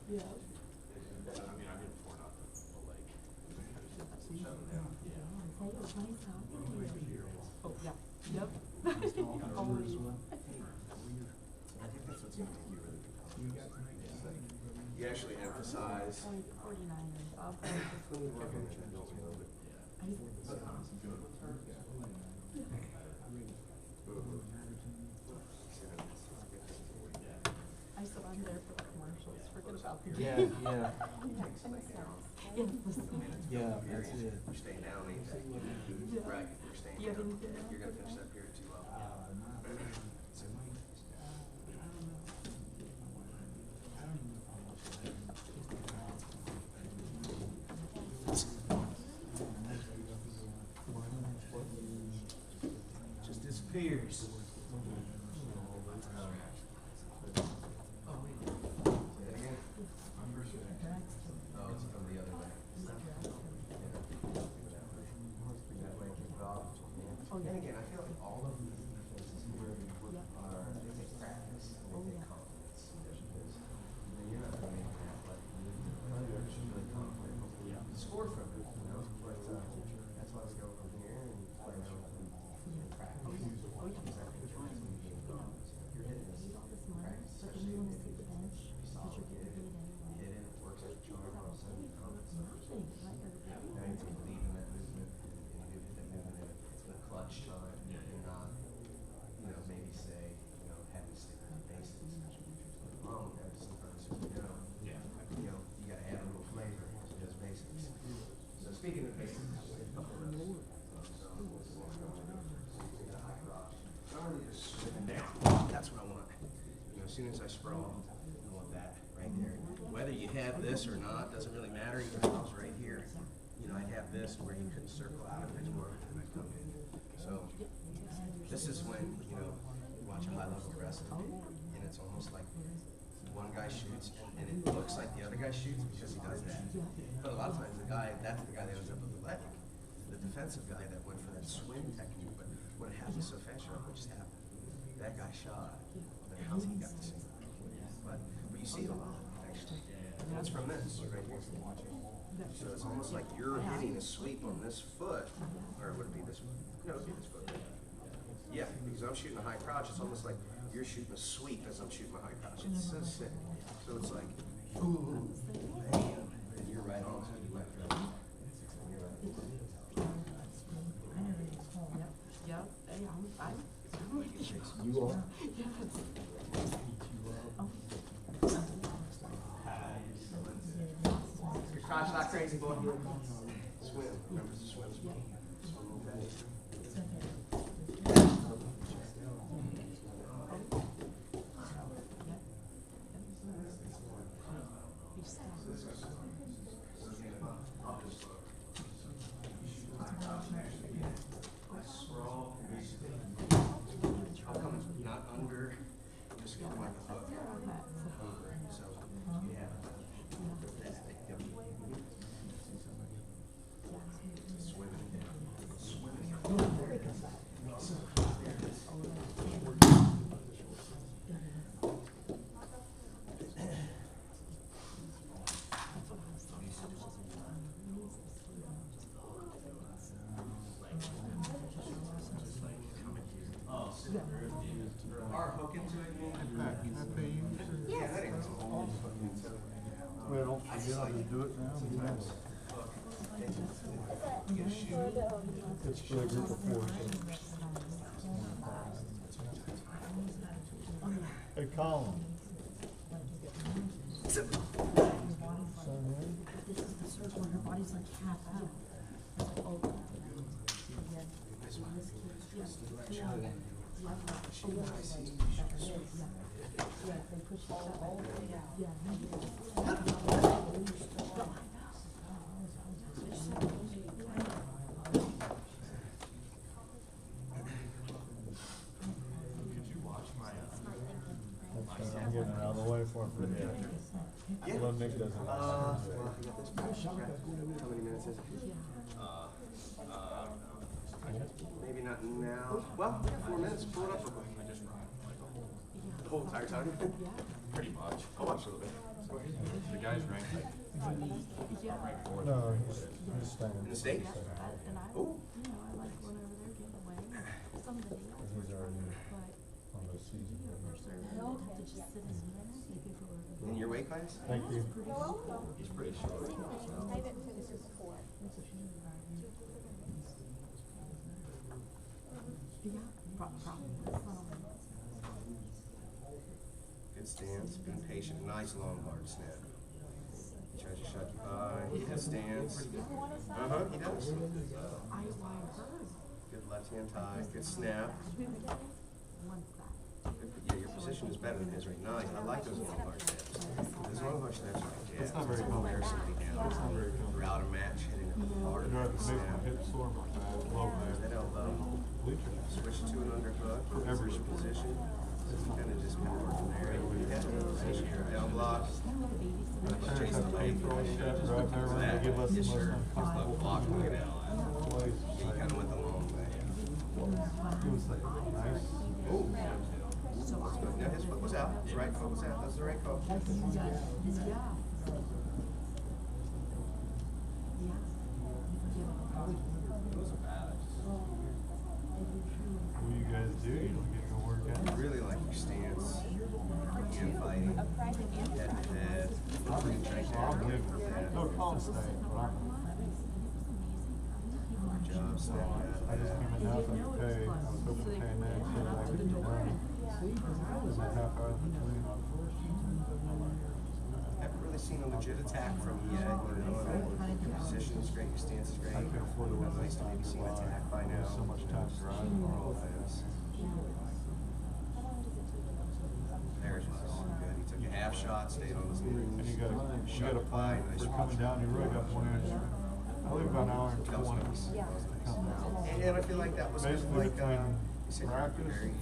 yeah. Say it was nice talking to you. Oh, yeah, yep. Always. I think that's what's gonna make you really good. You actually emphasize. 49ers. I said I'm there for the commercials. Forget about the Yeah, game. yeah, Yes, listen. yeah, that's it. You're staying down, ain't you? Yeah. Right, you're staying You have down. anything else? You're gonna finish that period too well. Just disappears. Oh, it's from the other way. Oh, yeah. And again, I feel like all of these defenses here are, they take practice and they take confidence. Because, you know, you're not going to make an athletic move. You're just really confident. Score from it, you know, but, that's why I was going from here and playing out in practice. Because I think it's really soon as I sprawl, I want that right there. Whether you have this or not, doesn't really matter, even if I was right here. You know, I'd have this where you couldn't circle out of it anymore and I come in. So, this is when, you know, you watch a high level wrestling and it's almost like one guy shoots and it looks like the other guy shoots because he does that. But a lot of times that's the guy that ends up with the leg. The defensive guy that went for that swing technique, but what happened so fast, what just happened? That guy shot, then how's he got the same? But you see it a lot, actually. That's from this, right here. So it's almost like you're hitting a sweep on this foot, or would it be this foot? No, it would be this foot. Yeah, because I'm shooting a high crouch, it's almost like you're shooting a sweep as I'm shooting my high crouch. It's so sick. So it's like, boom, bam, and you're right on. You are? Your crouch not crazy, boy. Swim. Remember to swim. Swim, okay. I'll come not under, just go like a hook over. So you have that. Yep. Swimming. Our hook into it, yeah, that ain't all. Well, don't forget how to do it now. Sometimes hook into get a shoe. It's for a group of four. Hey, Colin. This is the circle and her body's like half out. It's like, oh. This one. Yeah, they push it all the way out. Yeah. I'm getting it out of the way for him. Yeah. Well, Nick doesn't. Well, you got this back. How many minutes is it? Maybe not now. Well, 4 minutes. Pull it up real quick. The whole entire time? Pretty much. Oh, absolutely. The guy's ranked like ranked fourth. No, he's staying. In the States? And I, Oh. you know, I like went over there, getting away. Some of the deals, He's already but on the season. to just sit and people were. In your weight class? Thank you. He's pretty short. I didn't finish it before. Good stance, being patient, nice long hard snap. He tries to shut you by, good stance. Uh-huh, he does. Good left hand tie, good snap. Yeah, your position is better than his right now. I like those long hard snaps. Those long hard snaps are like, yeah. It's not very comfortable. comfortable. It's not very comfortable. Throughout a match, hitting it hard. I'd rather make Snap. my hip sore, my low That back. elbow. Bleachers. Switch to an underhook. For every Switch position. Kind of just work from there. Position your down block. Chase the leg. Right there, when they give us the Yes, most sir. uncomfortable Block, look at that. place. Yeah, you kind of went the long way. It was like nice. Oh. Now his foot was out. His right foot was out. That's the right foot. What do you guys do? You don't get to work out? I really like your stance. Hand fighting. Head to head. Pretty tight I'll down. give no call stay, but I'm. Good job. Stop that. I just came in the house like, hey, I was hoping to pay that so that I could go run. There's a half hour between. Haven't really seen a legit attack from you yet. You know, your position is great, your stance is great. I could afford to It's win nice to maybe see an attack by now. There's so much time to drive. All of this. There's half shot, stayed on his knees. And you got a shot it by, plan nice for coming down, you really got plans. I live about an hour and That was 20 nice. to come down. And I feel like that was kind of Basically like, you said you're practice, very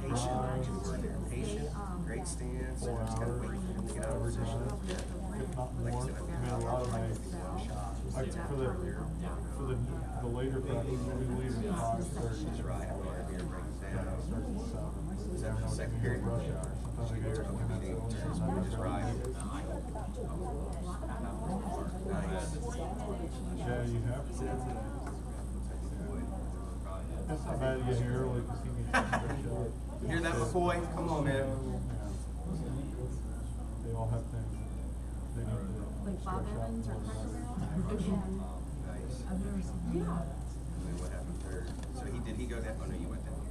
patient, you were there, patient, great stance, and just kind of waiting for him to get out of position. if not Like I more. said, I mean, a lot of my, like for the later practice, we leave at 5:30. He's right, I'm gonna be break it Yeah, down. it starts at 7. Was that the second period? Rush hour. Sometimes I get There's no there. meeting, we just ride. Nice. Yeah, you have to. That's not bad to get here early because he needs to stretch out. You hear that, McCoy? Come on, man. They all have things that they need to Like Bob stretch out. Evans or Cracker Barrel? Nice. I've never seen And then what happened third? So did he go down? Oh, no, you went down.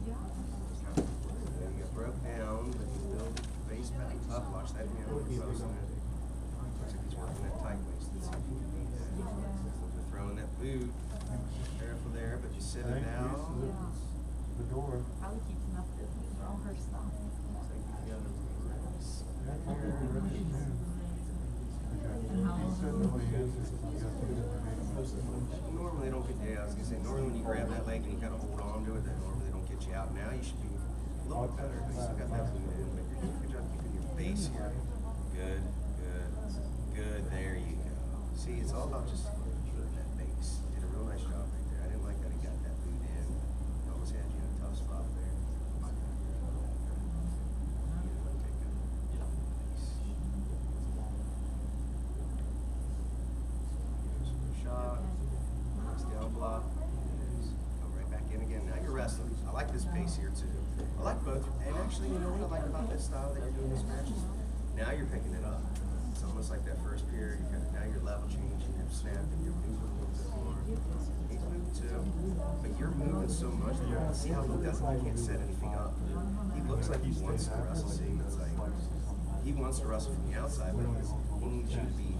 Yeah. He got broke down, but he built base back up. Watch that hand when he goes on it. Looks like he's working that tight waist. Let's see if he can beat that. They're throwing that boot. Careful there, but you sit it down. The door. Probably keeps enough business for all her stuff. Normally they don't get, yeah, I was gonna say, normally when you grab that leg and you kind of hold on to it, that normally they don't get you out. Now you should be a little bit better, but you still got that boot in, but you're doing a good job keeping your base here. Good, good, good, there you go. See, it's all about just that base. You did a real nice job right there. I didn't like that he got that boot in. He almost had you in a tough spot there. Shot, nice down block, come right back in again. Now you're wrestling. I like this pace here too. I like both, and actually, you know what I like about this style that you're doing this match is now you're picking it up. It's almost like that first period. Now you're level changing, you're snapping, you're moving a little bit more. He's moving too, but you're moving so much. See how he doesn't? He can't set anything up. He looks like he wants to wrestle. See, it's like he wants to wrestle from the outside, but he needs you to be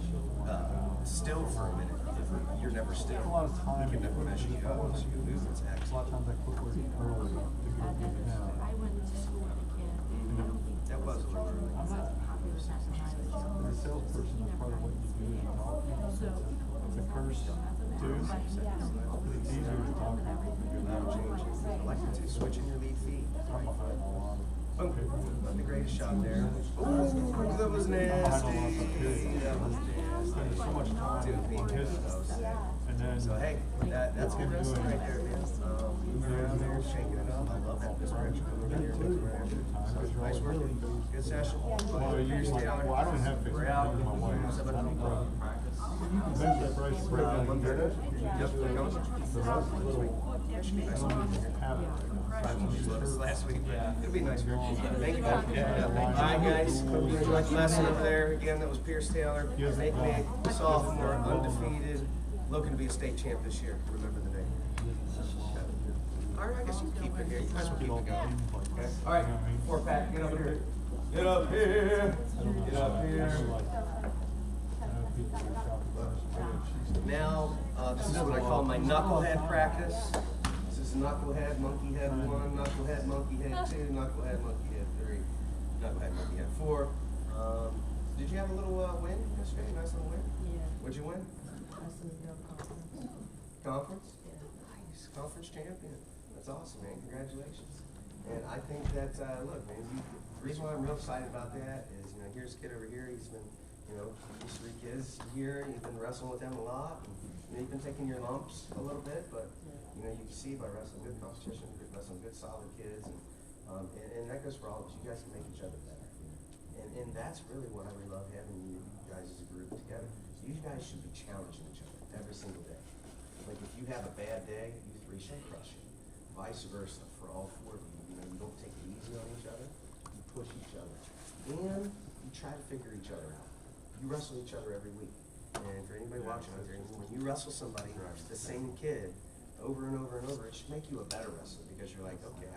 still for a minute. You're never still. A lot of time. He can never measure you up. So your movement's A lot of excellent. times I quit working early to get a good down. I went to school with a kid. I don't think That was a little early. I wasn't popular back when I was young. As a salesperson, that's part of what you do is talk. So, It's a curse too. It's easier to talk about than Level changing. I like it too. Switching your lead feet. Oh, not the greatest shot there. Oh, that was nasty. That was nasty. Spending so much time Dude, on being his, good. and then. So hey, that's good wrestling right there, man. Moving around there, shaking it up. I love that misdirection coming in here. Nice work. Good session. Well, you Here's like, Taylor. well, I don't have fixed We're out. my wife. I don't know. There's that Bryce Brown. Yep, they're going. The rest of the little habit. This last week. It'll be nice. Thank you. All right, guys. Hope you enjoyed the lesson over there. Again, that was Pierce Taylor, Nate May, sophomore, undefeated, looking to be a state champ this year. Remember the name. All right, I guess you can keep it here. You guys will keep it going. Okay. All right, 4-pack. Get up here. Get up here. Get up here. Now, this is what I call my knucklehead practice. This is knucklehead, monkey head 1, knucklehead, monkey head 2, knucklehead, monkey head 3, knucklehead, monkey head 4. Did you have a little win yesterday? Nice little win? yeah. What'd you win? That's the real conference. Conference? Nice, conference champion. That's awesome, man. Congratulations. And I think that, look, man, the reason why I'm real excited about that is, you know, here's a kid over here. He's been, you know, these 3 kids here. You've been wrestling with them a lot. And, you know, you've been taking your lumps a little bit, but, you know, you can see by wrestling good competition, wrestling good solid kids, and that goes for all of us. You guys can make each other better. And that's really what I really love having you guys as a group together. You guys should be challenging each other every single day. Like if you have a bad day, you 3 should crush it. Vice versa for all 4 of you. You know, you don't take it easy on each other. You push each other. And you try to figure each other out. You wrestle each other every week. And for anybody watching out there, when you wrestle somebody, the same kid, over and over and over, it should make you a better wrestler because you're like, okay,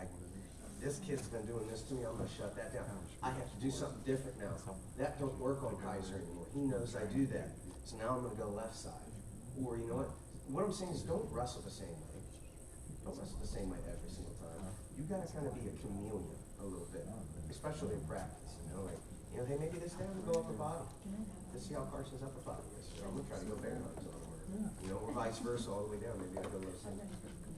this kid's been doing this to me, I'm gonna shut that down. I have to do something different now. That don't work on Kaiser anymore. He knows I do that. So now I'm gonna go left side. Or you know what I'm saying is don't wrestle the same way. Don't wrestle the same way every single time. You gotta kind of be a chameleon a little bit, especially in practice, you know, like, You know, hey, maybe this day I'm gonna go upper body. Let's see how Carson's upper body is. So I'm gonna try to go bare hunts on him. You know, or vice versa, all the way down. Maybe I go those things.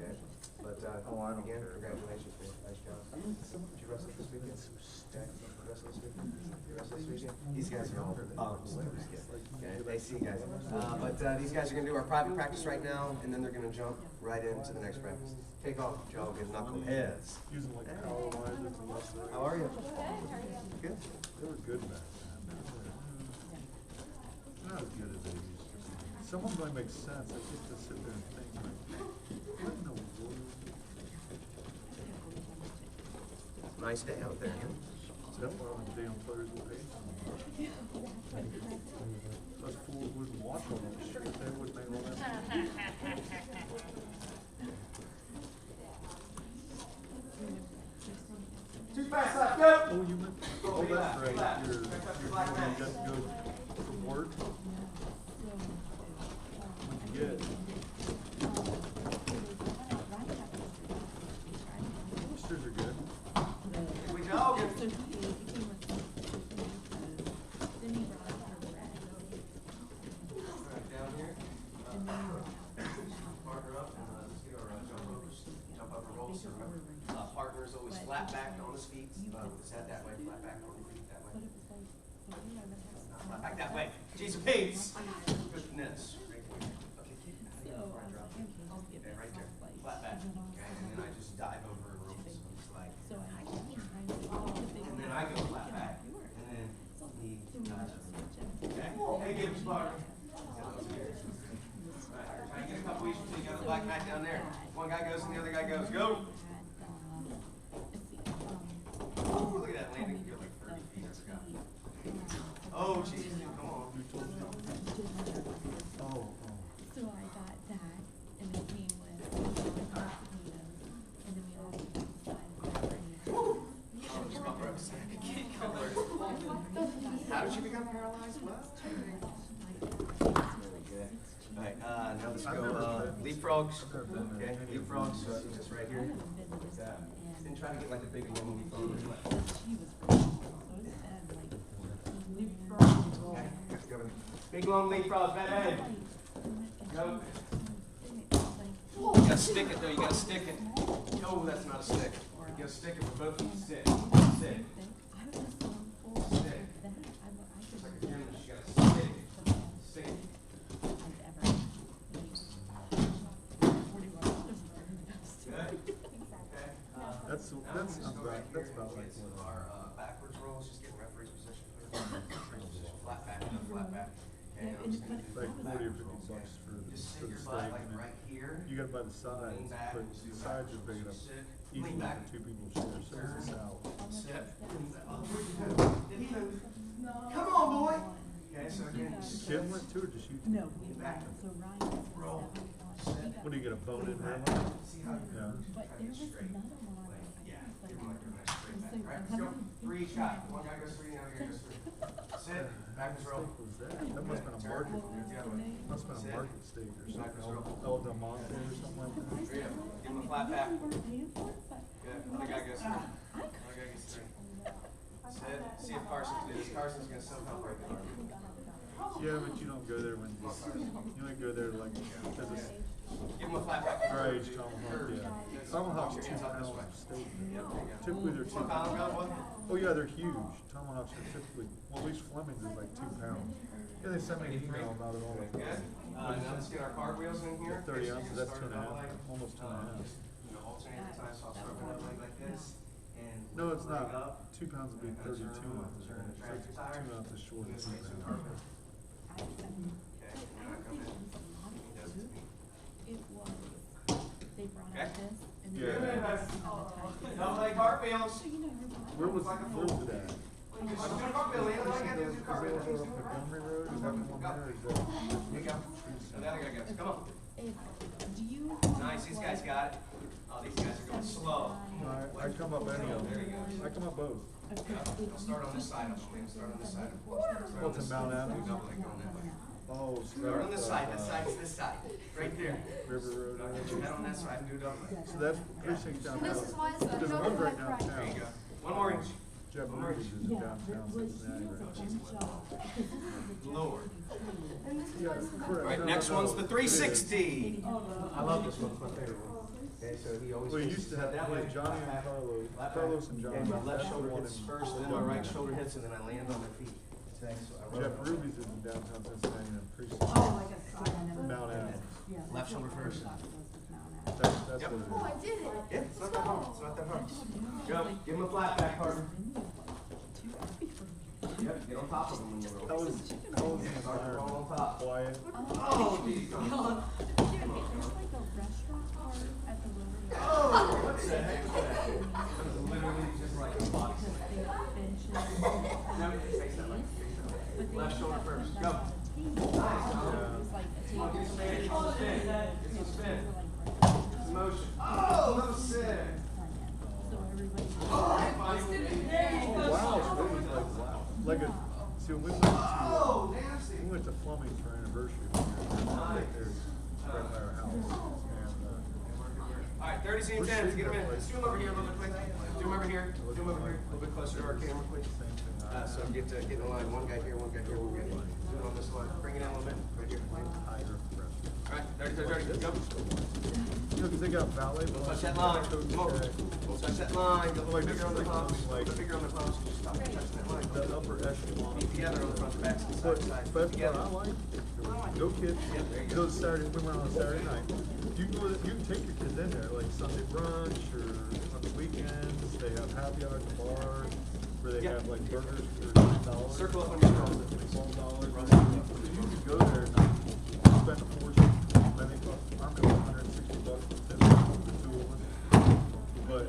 Okay? But, Oh, I don't again, care. congratulations, man. Nice job. Did you wrestle this weekend? Okay. You wrestle this weekend? You wrestle this weekend? These guys are all, okay, they see you guys. But these guys are gonna do our private practice right now, and then they're gonna jump right into the next practice. Take off, Joe, and knuckleheads. Using like power lines and stuff. How are you? Good. They were good back then. Not as good as they used to be. Some of them might make sense. I get to sit there and think like, what in the world? Nice day out there. That's why all the damn players will pay some. Those fools wouldn't watch all that shit. They would make all that. Too fast left, go! Oh, you meant, oh, that's right. You're when you got to go from work. What'd you get? Oysters are good. Here we go. Down here. Partner up and let's get our jump over rolls. Partner's always flat back on his feet. With his head that way, flat back on your feet that way. Flat back that way. Jeez, Pete's. Goodness. Right here. Okay, keep it. Okay, right there. Flat back. Okay, and then I just dive over and roll. So it's like, and then I go flat back. And then he dives over. Okay? Hey, Gibbs, Barker. Alright, try to get a couple weeks until you got the black mat down there. One guy goes and the other guy goes. Go! Oh, look at that landing. You're like 30 feet. I forgot. Oh, jeez. Come on. Oh, So I got that, and it came with potatoes, and then we also How did you become paralyzed? Well, alright, now let's go, leapfrogs. Okay, leapfrogs, just right here. And try to get like a big long leapfrog. Okay, go. Big long leapfrogs, bad head. Go. You gotta stick it though, you gotta stick it. No, that's not a stick. You gotta stick it with both feet. Stick. Stick. Stick. Just like a gymnast, you gotta stick. Stick. Good? Okay. that's about like It's our backwards rolls, just getting referee's position. Flat back, flat back. Okay, I'm just gonna do like flat 40 or back. 50 bucks for Just sit the your steak. butt like And then right here. you got to buy the sides, Lean back, but do the back. sides are big enough Sit. easily Lean back. for two people to share. So is the salad. Sit. Did he move? Come on, boy. Okay, so again, Jim went too, or just you? No, we Back. so Ryan. Roll. What do you get, a bone in there? See how you Yeah. But there was another one. Yeah, give him like a nice straight back. All right, let's go. 3 shots. One guy goes 3, the other guy goes 3. Sit. Backwards roll. What was that? That must have been a market. Must have been a market steak or something. El Del Monte or something like that. Straight up. Give him a flat back. Good. Other guy goes 3. Other guy gets 3. Sit. See if Carson can do this. Carson's gonna somehow break the arm. Yeah, but you don't go there when you only go there like because it's Give him a flat back. fried tomahawk. Yeah, tomahawk's 2 pounds of steak. Typically they're 2 What pound got pounds. what? Oh yeah, they're huge. Tomahawks are typically, well, at least Fleming's is like 2 pounds. Yeah, they sent me an email about it all the Good. time. Now let's get our cartwheels in here. 30 So ounces, you're that's gonna start 2.5, double leg. almost 2.5. Just, alternate the time, so I'll start with one leg like this. And No, it's leg not. up. 2 pounds would be 32 ounces. Right? It's like 2 ounces short of 2 pounds. Okay, when I come in, he does it to me. It was, they brought Okay. out this, and then. Yeah. they advertised Double leg cartwheels. So, you know, everybody. Where was it at? Just do a cartwheel, Leah. All you gotta do is do a cartwheel. Is that Montgomery Road? Is that the one there? Or is that? Here you go. And the other guy goes, come on. Do you? Nice, these guys got it. Oh, these guys are going slow. No, I come up any of There you them. go. I come up both. I'll start on this side of them. Start on this side. Well, to Mount Adams? Double leg going that way. Oh, so Start on this side. That that's, side's this side. Right there. River Road. Now get your head on that side and do a double leg. So that's precinct downtown. This is why it's There's no one right black downtown. There you go. One more inch. Jeff Ruby's is in Yeah, downtown was, he Cincinnati has a right bunch of, because this is a Lord. Yeah, correct. All right, No, next no, one's the it is. 360. I love this one. It's my favorite one. Okay, so he always Well, he faces used to that have way. Johnny and Carlos and Johnny. Okay, my left That's the shoulder one hits in- first, then my right shoulder hits, and then I land on my feet. Okay, so I run Jeff it. Ruby's is in downtown Cincinnati and precinct. Oh, like a sign. Mount Adams. Yeah. Left shoulder first. That's Yep. what it is. Oh, I did it. Yeah, it's not that hard. It's not that hard. Go, give him a flat back, partner. Yep, get on top of him when you roll. That was in Start to roll on top. quiet. Oh, geez. There's like a restaurant part at the Rotary. Oh, what the heck was that? That was literally just like a body Because slam. they bench No, face that way. Face that way. Left shoulder first. Go. Like Get a spin. Get some spin. Get some spin. like Get some motion. Oh, that was sick. so everybody. Wow, so it was like, wow. Like a, see, when we went to, Oh, nasty. we went to Fleming for our anniversary one year. Right there, right by our house. All right, 30 seam 10s. Get him in. Let's do him over here a little bit, please. Do him over here. Do him over here. A little bit closer to our camera, please. Same thing. So get in the line. One guy here, one guy here, one guy here. Do it on this line. Bring it in a little bit. Right here. Higher restaurant. All right, 30, 30, 30. Go. You know, 'cause they got ballet. Don't touch that line. Come on. Don't touch that line. Go a little bigger on the pumps. Put a finger on the pumps. Just stop touching that line. The upper echelon. Be together on the front, back, side, But side. that's what Together. I like. No kids. Yeah, there you Go go. Saturday, we went on a Saturday night. You can take your kids in there, like Sunday brunch or on the weekends. They have happy hour at the bar where they Yeah. have like burgers for $10. Circle up on your phone. $12. You could go there and spend a fortune. I think I'm going $160 for the two of them. But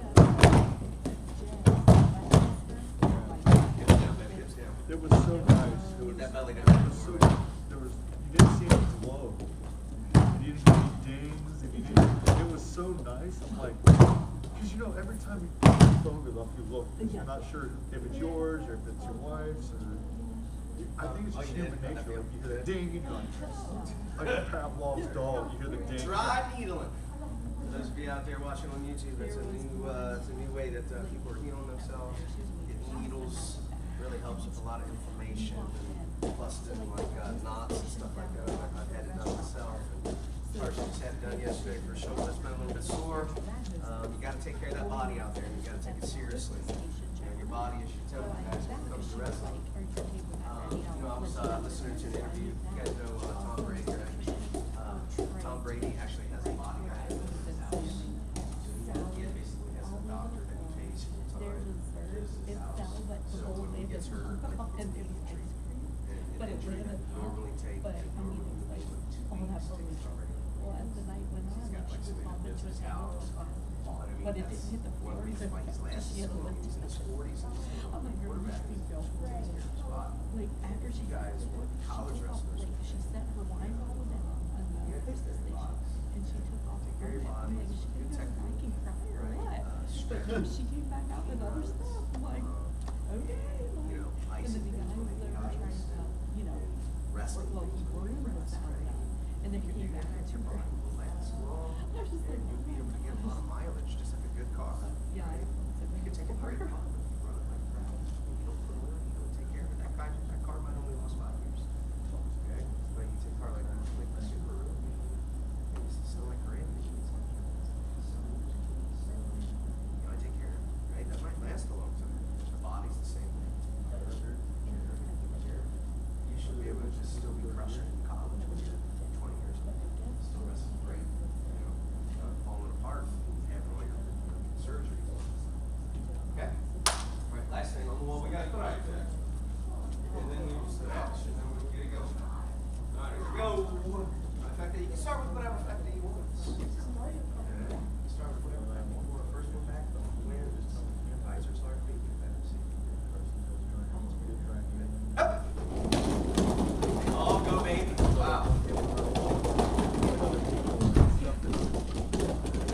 Hips down, baby, hips down. it was so nice. It was, That belly it down. was so, there was, you didn't see any glow. You didn't get any dings, and you didn't, it was so nice. I'm like, because you know, every time your phone goes off, you look. 'Cause you're not sure if it's yours or if it's your wife's or. I think it's just human nature. Like you hear that ding, and you're like a Pavlov's dog. You hear the ding. Dry needling. For those of you out there watching on YouTube, it's a new way that people are healing themselves. Getting needles really helps with a lot of inflammation and busting like knots and stuff like that. I've had it done myself. And Carson just had it done yesterday for a shoulder that's been a little bit sore. You got to take care of that body out there, and you got to take it seriously. You know, your body is your temple. Guys, when it comes to wrestling. You know, I was listening to an interview. You guys know Tom Brady, right? Tom Brady actually has a body guy in his house. He basically has a doctor that he pays full time. Lives in his house. So when he gets hurt, like, he gets treated. And the injury that normally take could normally take like 2 weeks to get recovered. He's got like somebody that lives in his house. But I mean, that's one reason why he's lasted so long. He's in his 40s. And he's still a quarterback. He's still taking care of his body. Like after she You guys were college wrestlers. like she set her wine bottle down on the station and she took off Take her care of your I'm body. like, she Good could have I can cry or Right. what? But then she came back out with other stuff. I'm like, okay. Like, You know, and ice then and the things guy when was they there got trying to, you know, wrestling well, things he where worried they about rest, right? that. And then he came back Your to her. body will last long. I was just like, And you'll be able to get a lot of mileage, just like a good car. yeah, I You can take a great car, but if you run it like crap, you don't put oil, you don't take care of it. That car might only last 5 years. Okay? But you take a car like a Subaru, it's still like great. You gotta take care of it, right? That might last a long time. The body's the same way. You should be able to just still be crushing in college when you're 20 years old. Still wrestling great. You know, not falling apart, having all your surgery. Okay? All right, last thing on the wall, we got to put right there. And then we just match, and then we'll get it going. All right, here we go. Effective. You can start with whatever effective you want. Okay? You can start with whatever effective you want. First one back, the wind, just tell me your visors are big, you better see. Up! Oh, go, baby. Wow.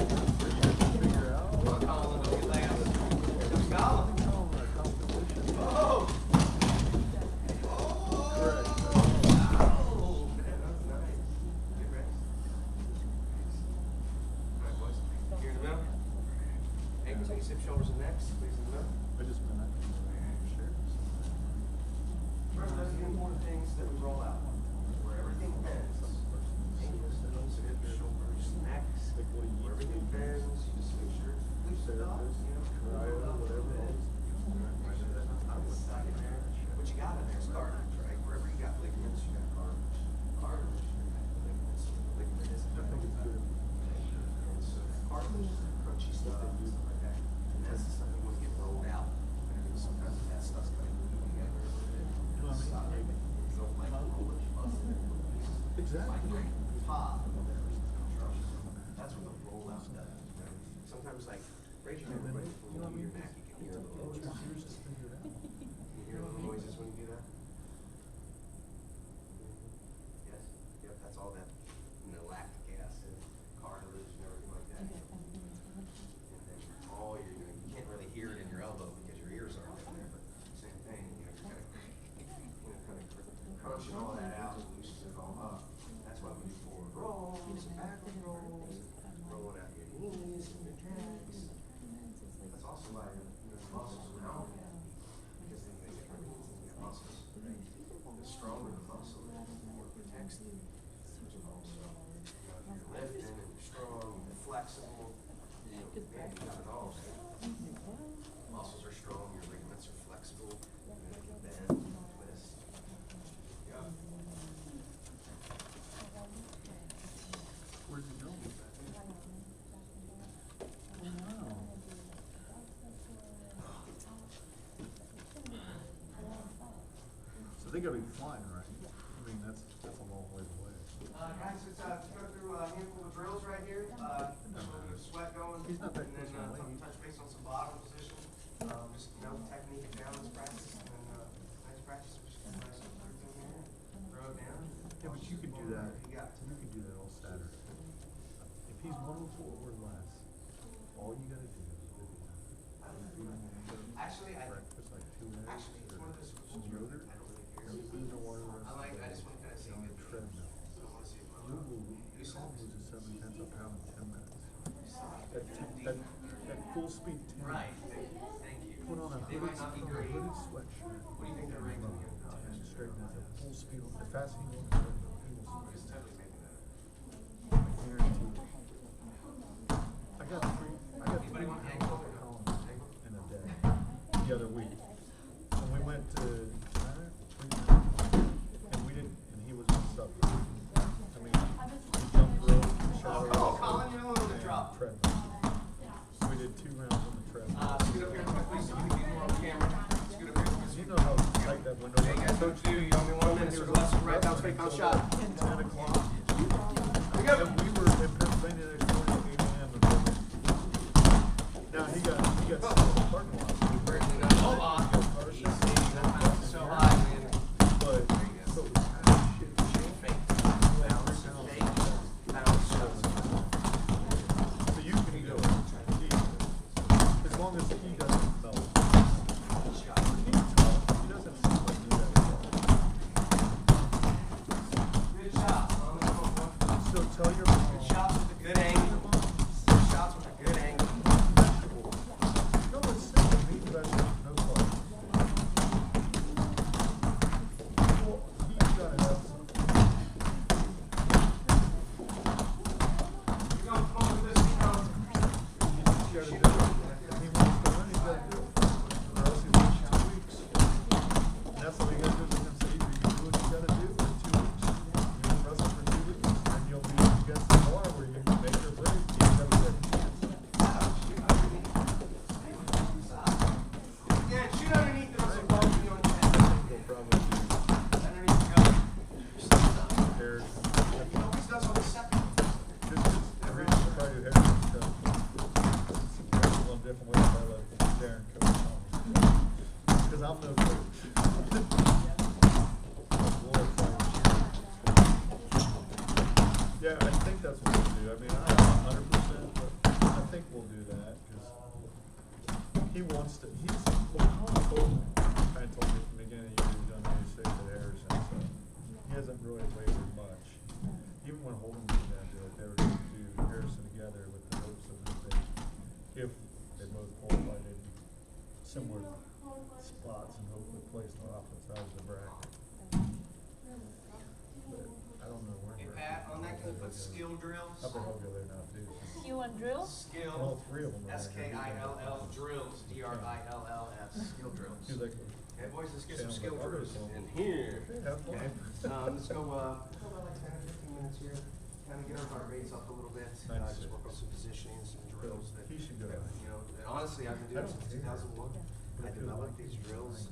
Figure out. Come on, Colin, let's get last. Here comes Colin. Oh! Correct. Oh, man, that's nice. Get ready. All right, boys. Here in the middle. Exactly. Pop. That's what the rollout does. Sometimes like, raise your hand when you move your neck, you can hear a little noise. Years to figure it out. You hear little noises when you do that? Yes, yep, that's all that, lactic acid, cartilage and everything like that. And then all you're doing, you can't really hear it in your elbow because your ears aren't in there, but same thing, you're kind of crunching all that out and loosens it all up. That's why we do forward rolls, backward rolls, rolling out your knees and your legs. That's also why your muscles are out, because they get your muscles, right? The stronger the muscle, the more it protects the also. If you're lifting and you're strong, you're flexible, man, you got it all. Muscles are strong, your ligaments are flexible, you can bend, twist. Yeah. Where'd you go with that? So they gotta be flying, right? I mean, that's a long way away. Guys, let's go through a handful of drills right here. Just a little bit of sweat going. He's not that and then close away. touch base on some bottom position. Just technique and balance practice. And then nice practice. Just nice and everything here. Throw it down. Yeah, but you could do that. You got You could do that all Saturday. If he's 104 or less, all you gotta do is really Actually, breakfast like 2 eggs actually, it's one of those or yogurt. I don't really care. Eat the water rest. I just want to kind of see on it. the treadmill. I want to see it. You will lose 7 tenths of a pound in 10 minutes. At full speed 10. Right. Thank you. Put on a They might not be great. hooded sweatshirt. What do you think their rank will be? And straighten it at full speed. The faster he goes, the faster he will Just sweat. totally making that. Guaranteed. I got Anybody want ankle or no? Ankle? in a day the other week. And we went to China 3 times, and we didn't, and he was stuck. I mean, he jumped rope, shot Come on, Colin, you're a little bit drop. treadmill. We did 2 rounds on the treadmill. Scoot up here quickly so you can be more on camera. Scoot up here quickly. You know how tight that window Hey guys, what you do, you owe me 1 minute, so let's right down, straight down shot. 10 o'clock. Here we go. And we were in Pennsylvania next morning at 8 a.m. Now he got stuck in the parking lot. Hold on. Easy, that's so high, man. But so it was kind of shit. Fake. Bounce. Fake. Bounce. So you can do it. As long as he doesn't melt. He's tough. He doesn't seem like he does. Good shot. So tell your mom. Good shots with a good angle. Good shots with a good angle. No, it's simple. Meat, vegetables, no carbs. Well, he's got to have something. You go, come on with this, you know. He's got to do it. If he wants to win, he's got to do it. Or else he waits 2 weeks. And that's what we got to do with him. So either you do what you got to do for 2 weeks, you can wrestle for 2 weeks, and you'll be against the bar where you can make or break. You have a second chance. Yeah, shoot underneath the muscle ball, you know, He'll probably be underneath the gun. prepared. He always does on the second. Just the reason I try to do everything stuff. There's a little different way I like Darren coach. Because I'm no coach. Yeah, I think that's what we'll do. I mean, I'm not 100%, but I think we'll do that because he wants to. He's Colin told me at the beginning of the year he's done United States at Harrison, so he hasn't really wavered much. Even when Holden did that deal, they were going to do Harrison together with the hopes of that if they both qualified in similar spots and hopefully placed on opposite sides of the bracket. But I don't know where. Hey Pat, on that, can you put skill drills? I bet I'll go there now too. You and drills? Skill. All 3 of them. are SKILL drills. DRILLS. Skill drills. He's like, Okay, boys, let's get some Sounds skill like drills others. in here. okay, have fun. Okay, let's go about like 10 or 15 minutes here. Kind of get our heart rates up a little bit. Nice. Just work on some positioning, some drills that, He should go. you know, and honestly, I've been doing it since 2001. I developed these drills,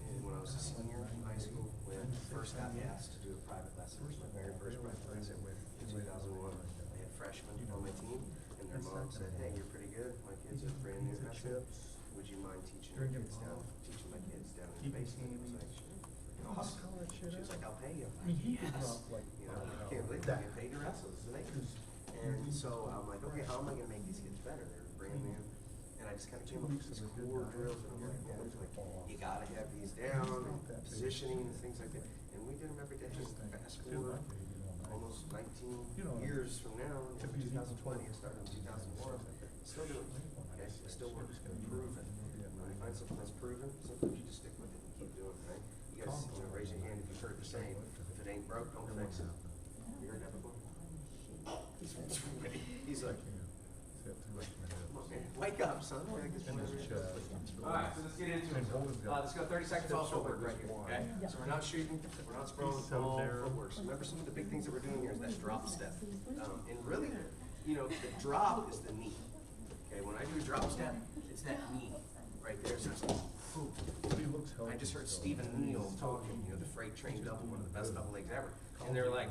And when I was a senior in high school, when I first got asked to do a private lesson, it was my very first private lesson in 2001. I had freshmen on my team, and their mom said, "Hey, you're pretty good. My kids are brand new wrestling. Would you mind teaching my kids down in the basement?" I was like, "Sure, freaking awesome." She was like, "I'll pay you." I'm like, "Yes." You know, I can't believe I get paid to wrestle. This is amazing. And so I'm like, okay, how am I gonna make these kids better? They're brand new. And I just kind of came up with these core drills, and I'm like, man, like, you gotta have these down, and positioning, and things like that. And we did them every day. Just fast forward almost 19 years from now, 2020, it started in 2001. Still doing it, okay? It still works, proven. When I find something that's proven, sometimes you just stick with it and keep doing it, right? You guys, raise your hand if you've heard the saying, if it ain't broke, don't fix it. You heard that before? He's like, wake up, son. Alright, so let's get into it. Let's go 30 seconds off footwork right here, okay? So we're not shooting, we're not scrolling, all footwork. So remember, some of the big things that we're doing here is that drop step. And really, you know, the drop is the knee. Okay, when I do a drop step, it's that knee right there. So it's like, boom. I just heard Stephen Neal talking, you know, the freight train double, one of the best double legs ever. And they're like,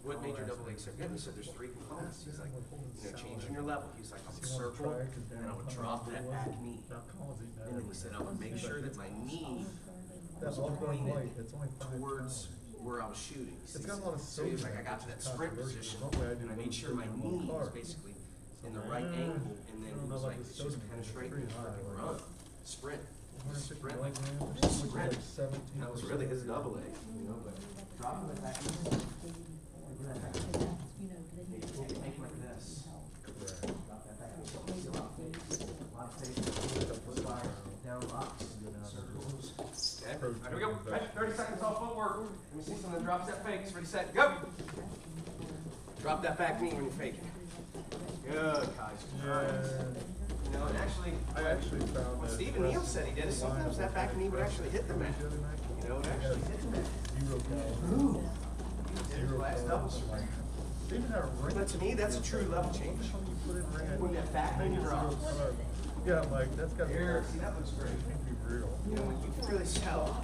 what made your double leg so good? He said there's 3 components. He's like, you know, changing your level. He's like, I would circle, and I would drop that back knee. And then he said I would make sure that my knee was pointed towards where I was shooting. So he was like, I got to that sprint position, and I made sure my knee was basically in the right angle, and then he was like, it's just penetrate and freaking run. Sprint. Sprint. Sprint. That was really his double leg, you know, but dropping the back knee. Take like this. Drop that back. A lot of faith. Down locks. Circles. Okay. All right, here we go. Right, 30 seconds off footwork. Let me see some of the drop step fakes. Ready, set, go. Drop that back knee when you're faking. Good, Kaiser. You know, and actually, I actually found what that Stephen Neal said he did is sometimes that back knee would actually hit the mat. You know, it actually hit the mat. Ooh. Last doubles. But to me, that's a true level change. When that back knee drops. Yeah, Mike, that's got to be. Here, see, that looks great. Brutal. You know, you can really tell.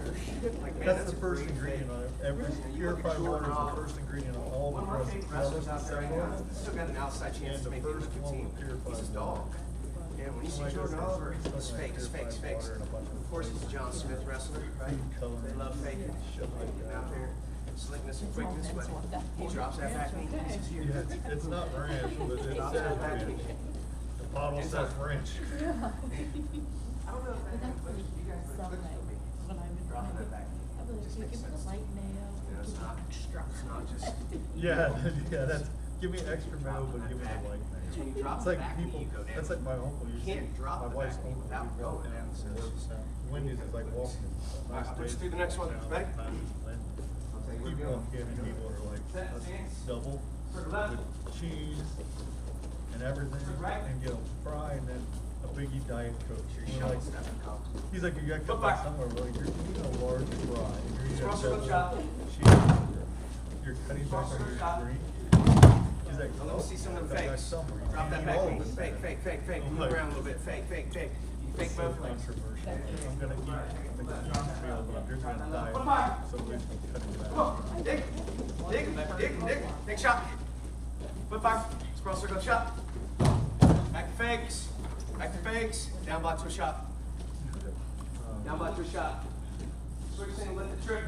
Like, man, That's the first ingredient on every purified water is the first ingredient on all the one of my favorite wrestlers out there right now. Still got an outside chance to make the Olympic team. He's his dog. And when you see Jordan Oliver, he's fake, he's fake, he's fake. Of course, he's a John Smith wrestler, right? They love faking. Getting out there, slickness and quickness, but he drops that back knee. Yeah, it's not ranch, but it Drops says that back ranch. knee. The bottle says ranch. I don't know if that, but you guys look at me. Dropping that back knee. I believe Just you makes can put sense. light mayo. You know, it's not just. Yeah, yeah, that's, give me extra mayo, but give me the white mayo. When you drop It's the like back knee, people, you go down. that's like my uncle used to, You can't drop my the wife's back knee uncle, without he'd go going down down. to work. Wendy's is like walking. Alright, I'll push through the next one. Ready? People on Candy people are like, Set, let's stance. double For the left. with cheese and everything, Right. and get them fried, and then a Biggie Diet Coke. Your We're shot like, step and come. he's like, you got to Foot come back back. somewhere, well, you're eating a large fry, and you're eating a Cross foot double shot. cheese, you're cutting back Cross on foot your shot. screen. He's like, Now let me see some of them cut back fakes. somewhere. You Drop can't that eat back all knee. of it. Fake, fake, fake, fake. I'm Move like- around a little bit. Fake, fake, fake. You fake It's so both legs. controversial. I'm gonna eat the meal, but I'm just gonna diet, Foot back. so at least I'm cutting Come back. on. Dig. Dig. Dig. Dig. Take shot. Foot back. Cross circle shot. Back to fakes. Back to fakes. Down block to a shot. Down block to a shot. Switch single, lift the trip.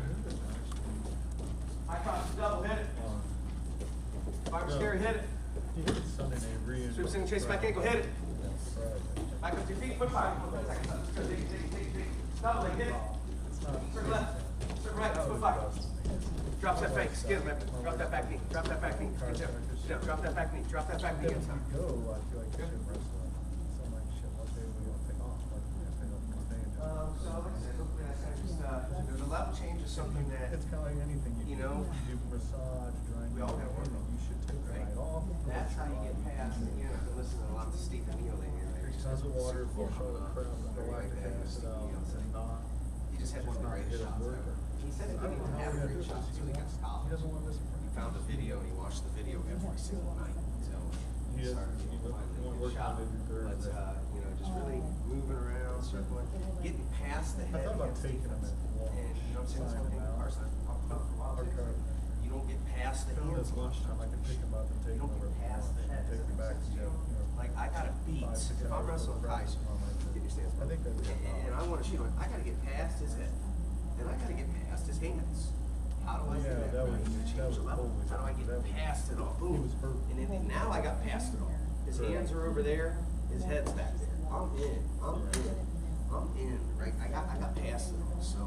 High cross double, hit it. Fire scary, hit it. He hit his son in Avery and. Sweep single, chase back ankle, hit it. Friday. Back up to your feet, foot fire. Second touch. Let's go, dig, dig, dig, dig. Double leg, hit it. It's not. Circle left. Circle right, foot fire. Drops that fake, skid left. Drop that back knee. Drop that back knee. Good job. No, drop that back knee. Drop that back knee. Then Good when time. you go, I feel like you should wrestle. So I'm like, shit, what day are we gonna take off? Like, I think I'm gonna stay in there. So like I said, hopefully that's kind of just, the level change is something that, It's kinda like anything you do. know, You massage, drying, we all gotta work on. you should take the Right. night off. that's how you get past, and you know, I've been listening a lot to Stephen Neal lately. Tons of water, flush all the crap, and go out and acid out, and not. He just had one of the greatest shots ever. He said he didn't even have great shots until he got to He college. doesn't want to listen He for found a video and he watched the video every single night. So He he doesn't- started he to doesn't find a want good work shot. on it every But Thursday. you know, just really moving around, circling, getting past the I head. thought about against taking the them defense. at walk. And you know what I'm saying? Sign Something them out. Carson I've talked about for a while. Okay. You don't get past the Kind of hands. this lunchtime, I can pick them up and take You them don't over get to past the lunch head. and take them back to jail. Like I gotta beat. 5, 6 If I'm hours wrestling of practice Tyson, on my get your stance. I think that'd be a And I want to shoot him. I gotta get past his head, and I gotta get past his hands. How do I do Yeah, that? that was- Right? You change that was the level. totally How do I get different. past it all? Boom. He was hurt. And then now I got past it all. His Right. hands are over there. His head's back there. I'm in. I'm in. Right? I got past it all. So,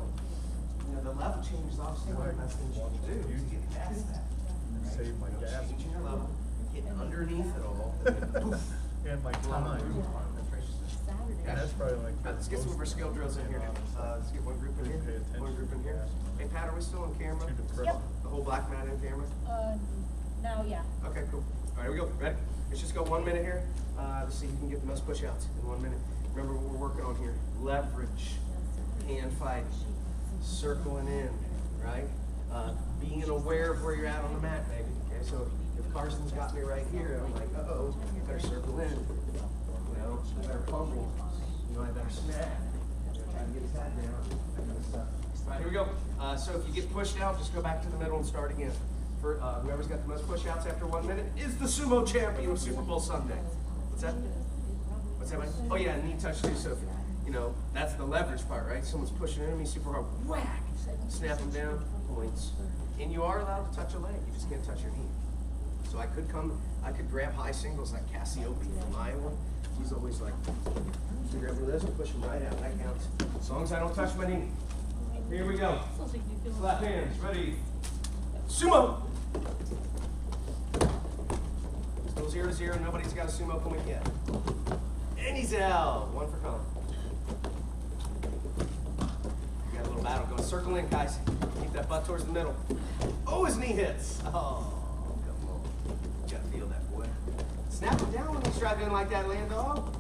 you know, the level change is obviously one of the best things you can do is get past that. Right? Save my You know, gas. changing your level, getting underneath it all, and then poof. And my Come on, time. move on. That's right. Saturday. And that's probably like. Let's get some of our skill drills in here now. Let's get one group in Pay here, attention. one group in here. Hey Pat, are we still on camera? Too depressing. Yep. The whole black mat in camera? Now, yeah. Okay, cool. All right, here we go. Ready? Let's just go 1 minute here. Let's see who can get the most push-outs in 1 minute. Remember what we're working on here. Leverage, hand fighting, circling in, right? Being aware of where you're at on the mat, baby. Okay, so if Carson's got me right here, I'm like, uh-oh, I better circle in. You know, I better fumble. You know, I better snap. Try to get his head down. That kind of stuff. All right, here we go. So if you get pushed out, just go back to the middle and start again. For whoever's got the most push-outs after 1 minute is the sumo champion of Super Bowl Sunday. What's that? What's that, Mike? Oh yeah, knee touch too. So, you know, that's the leverage part, right? Someone's pushing into me super hard. Whack! Snap them down. Points. And you are allowed to touch a leg. You just can't touch your knee. So I could grab high singles like Cassiope from Iowa. He's always like, so grab this and push him right out. That counts. As long as I don't touch my knee. Here we go. Slap hands. Ready. Sumo! Still 0-0. Nobody's got a sumo point yet. And he's out. One for Colin. We got a little battle going. Circle in, guys. Keep that butt towards the middle. Oh, his knee hits. Oh, come on. You gotta feel that, boy. Snap him down when you stride in like that, Land Dog.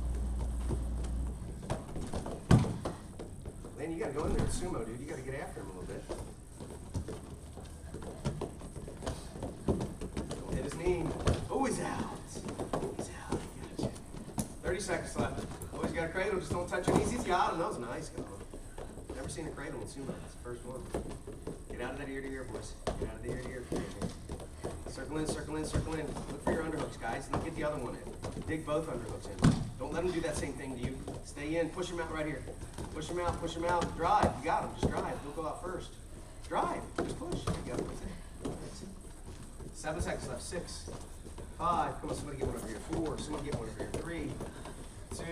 Land, you gotta go in there and sumo, dude. You gotta get after him a little bit. Don't hit his knee. Oh, he's out. He's out. Gotcha. 30 seconds left. Oh, he's got a cradle. Just don't touch your knees. He's got him. That was nice, Colin. Never seen a cradle in sumo. That's the first one. Get out of that ear-to-ear, boys. Get out of the ear-to-ear. Circle in, circle in, circle in. Look for your underhooks, guys. And get the other one in. Dig both underhooks in. Don't let them do that same thing to you. Stay in. Push him out right here. Push him out. Push him out. Drive. You got him. Just drive. Don't go out first. Drive. Just push. There you go. That's it. 7 seconds left. 6, 5. Come on, somebody get one over here. 4. Somebody get one over here. 3, 2,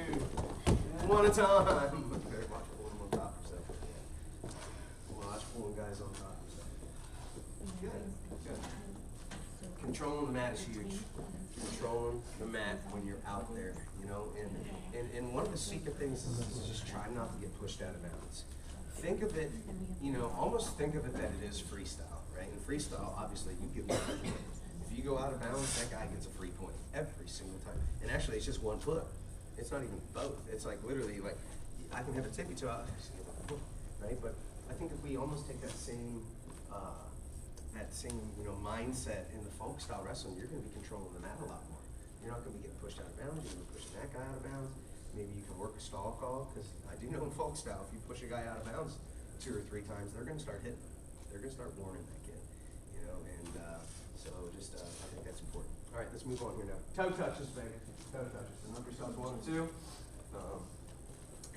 1 at a time. Better watch pulling on top of yourself. Watch pulling guys on top of yourself. Good. Good. Controlling the mat is huge. Controlling the mat when you're out there, you know, and one of the secret things is just try not to get pushed out of bounds. Think of it, you know, almost think of it that it is freestyle, right? In freestyle, obviously, you get 1 point. If you go out of bounds, that guy gets a free point every single time. And actually, it's just 1 foot. It's not even both. It's like literally like, I can have a tippy toe out, right? But I think if we almost take that same, you know, mindset in the folk style wrestling, you're going to be controlling the mat a lot more. You're not going to be getting pushed out of bounds. You're going to be pushing that guy out of bounds. Maybe you can work a stall call, because I do know in folk style, if you push a guy out of bounds 2 or 3 times, they're going to start hitting him. They're going to start warning that kid, you know, and so just, I think that's important. All right, let's move on here now. Toe touches, baby. Toe touches. So number yourselves 1 and 2.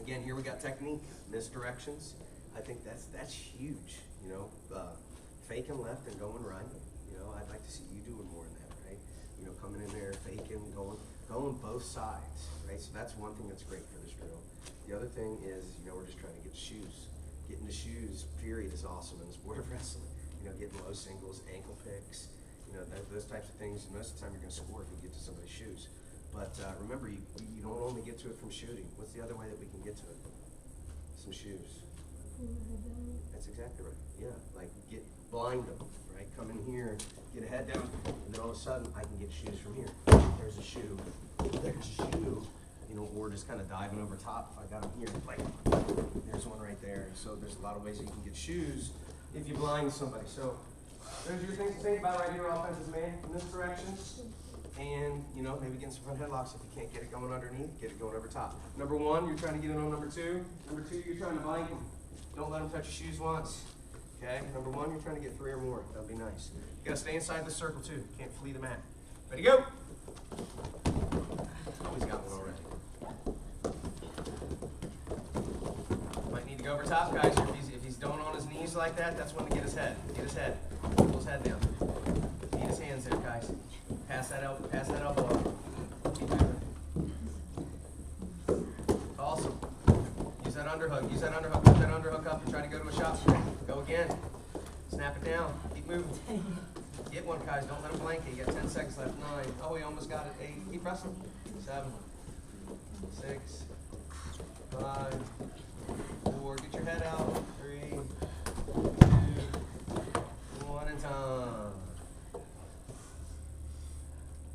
Again, here we got technique, misdirections. I think that's huge, you know, faking left and going right. You know, I'd like to see you doing more in that, right? You know, coming in there, faking, going both sides, right? So that's one thing that's great for this drill. The other thing is, you know, we're just trying to get to shoes. Getting to shoes, period, is awesome in the sport of wrestling. You know, getting low singles, ankle picks, you know, those types of things. Most of the time you're going to score if you get to somebody's shoes. But remember, you don't only get to it from shooting. What's the other way that we can get to it? Some shoes. That's exactly right. Yeah, like blind them, right? Come in here, get a head down, and then all of a sudden I can get shoes from here. There's a shoe. There's a shoe. You know, or just kind of diving over top. If I got them here, like there's one right there. So there's a lot of ways that you can get shoes if you blind somebody. So there's your things to think about right here, offensive man, in this direction. and, you know, maybe getting some front headlocks if you can't get it going underneath, get it going over top. Number one, you're trying to get it on number two. Number two, you're trying to blank them. Don't let them touch your shoes once. Okay, number one, you're trying to get 3 or more. That'll be nice. You gotta stay inside the circle too. Can't flee the mat. Ready, go! Always got one already. Might need to go over top, guys. If he's doing on his knees like that, that's when to get his head. Get his head. Pull his head down. Need his hands there, guys. Pass that elbow up. Keep moving. Awesome. Use that underhook. Use that underhook. Put that underhook up and try to go to a shot. Go again. Snap it down. Keep moving. Get one, guys. Don't let him blank it. You got 10 seconds left. 9. Oh, he almost got it. 8. Keep pressing. 7. 6. 5. 4. Get your head out. 3. 2. 1 and time.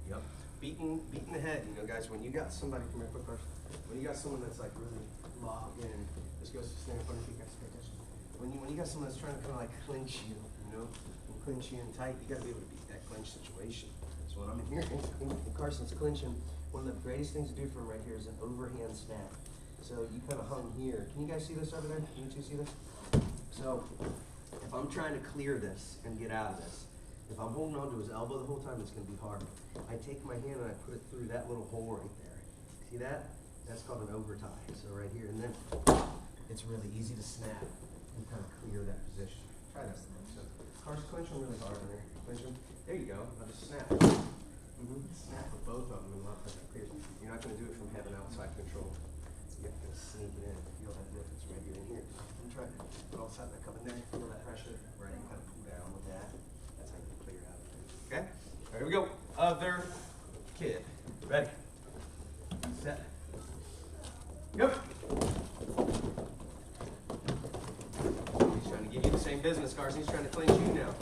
Yep. Beating the head. You know, guys, when you got somebody, come here, quick first. When you got someone that's like really locked in, this goes to stand up on your feet, guys, pay attention. When you got someone that's trying to kind of like clinch you, you know, and clinch you in tight, you got to be able to beat that clinch situation. So when I'm in here, and Carson's clinching, one of the greatest things to do for him right here is an overhand snap. So you kind of hung here. Can you guys see this over there? Can you two see this? So if I'm trying to clear this and get out of this, if I'm holding on to his elbow the whole time, it's going to be hard. I take my hand and I put it through that little hole right there. See that? That's called an overtie. So right here, and then it's really easy to snap and kind of clear that position. Try that. So, Carson, clinch them really hard in there. Clinch them. There you go. Now just snap. Snap with both of them and let that clear. You're not going to do it from having outside control. You have to sneak it in. Feel that difference right here and here. And try to put all of a sudden that coming there. Feel that pressure. Right, you kind of pull down with that. That's how you clear out of it. Okay? All right, here we go. Other kid. Ready? Set. Go. He's trying to give you the same business, Carson. He's trying to clinch you now.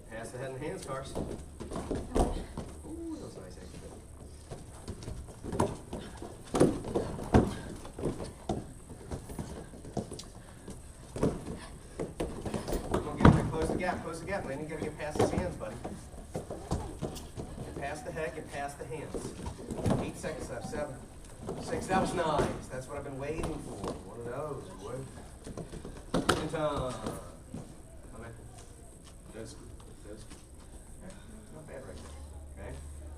Pass the head and hands, Carson. Ooh, that was nice, actually. Come on, get there. Close the gap. Close the gap. Landon, you got to get past his hands, buddy. Get past the head. Get past the hands. 8 seconds left. 7, 6. That was nice. That's what I've been waiting for. One of those, boy. In time. Come in. That's good. That's good. Okay. Not bad right there. Okay.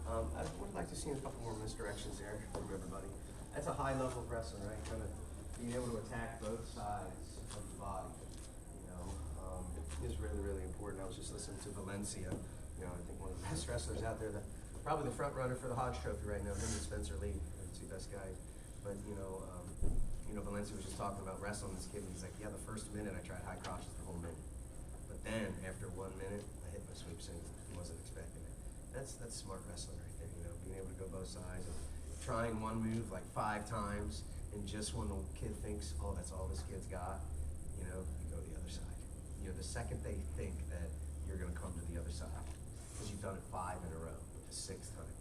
I would like to see a couple more misdirections there from everybody. That's a high level of wrestling, right? Kind of being able to attack both sides of the body. You know, is really, really important. I was just listening to Valencia. You know, I think one of the best wrestlers out there. Probably the front runner for the Hodge Trophy right now. Him and Spencer Lee are the 2 best guys. But you know, Valencia was just talking about wrestling this kid, and he's like, yeah, the first minute I tried high crotches the whole minute, but then after 1 minute I hit my sweep single. He wasn't expecting it. That's smart wrestling right there. You know, being able to go both sides and trying one move like 5 times, and just when the kid thinks, oh, that's all this kid's got, you know, you go to the other side. You know, the second they think that you're going to come to the other side, because you've done it 5 in a row, but the 6th time,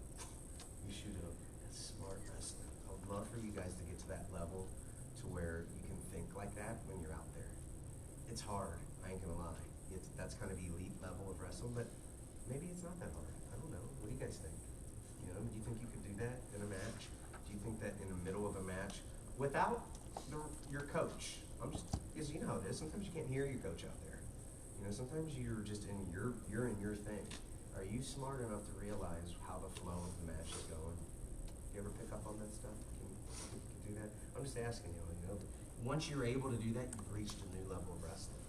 you shoot it up. That's smart wrestling. I would love for you guys to get to that level to where you can think like that when you're out there. It's hard, I ain't gonna lie. That's kind of elite level of wrestling, but maybe it's not that hard. I don't know. What do you guys think? You know, do you think you could do that in a match? Do you think that in the middle of a match, without your coach, because you know how it is, sometimes you can't hear your coach out there. You know, sometimes you're just in your thing. Are you smart enough to realize how the flow of the match is going? Do you ever pick up on that stuff? Can you do that? I'm just asking you, once you're able to do that, you've reached a new level of wrestling.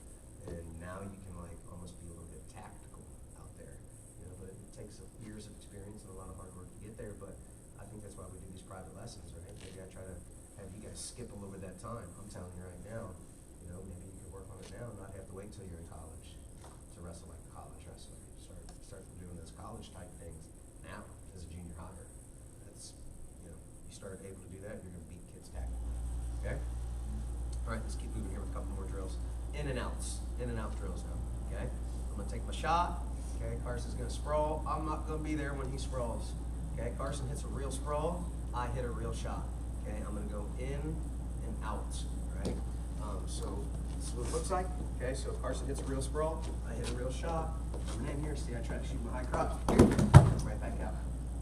And now you can like almost be a little bit tactical out there. You know, but it takes years of experience and a lot of hard work to get there, but I think that's why we do these private lessons, right? Maybe I try to have you guys skip a little bit of that time. I'm telling you right now, you know, maybe you can work on it now and not have to wait till you're in college to wrestle like a college wrestler. Start doing those college type things now as a junior hogger. That's, you know, you start able to do that, you're gonna beat kids tactically. Okay? All right, let's keep moving here with a couple more drills. In and out drills now. Okay? I'm gonna take my shot. Okay, Carson's gonna sprawl. I'm not gonna be there when he sprawls. Okay, Carson hits a real sprawl. I hit a real shot. Okay, I'm gonna go in and out. Right? So this is what it looks like. Okay, so Carson hits a real sprawl. I hit a real shot. Coming in here, see, I try to shoot my high crotch. Right back out.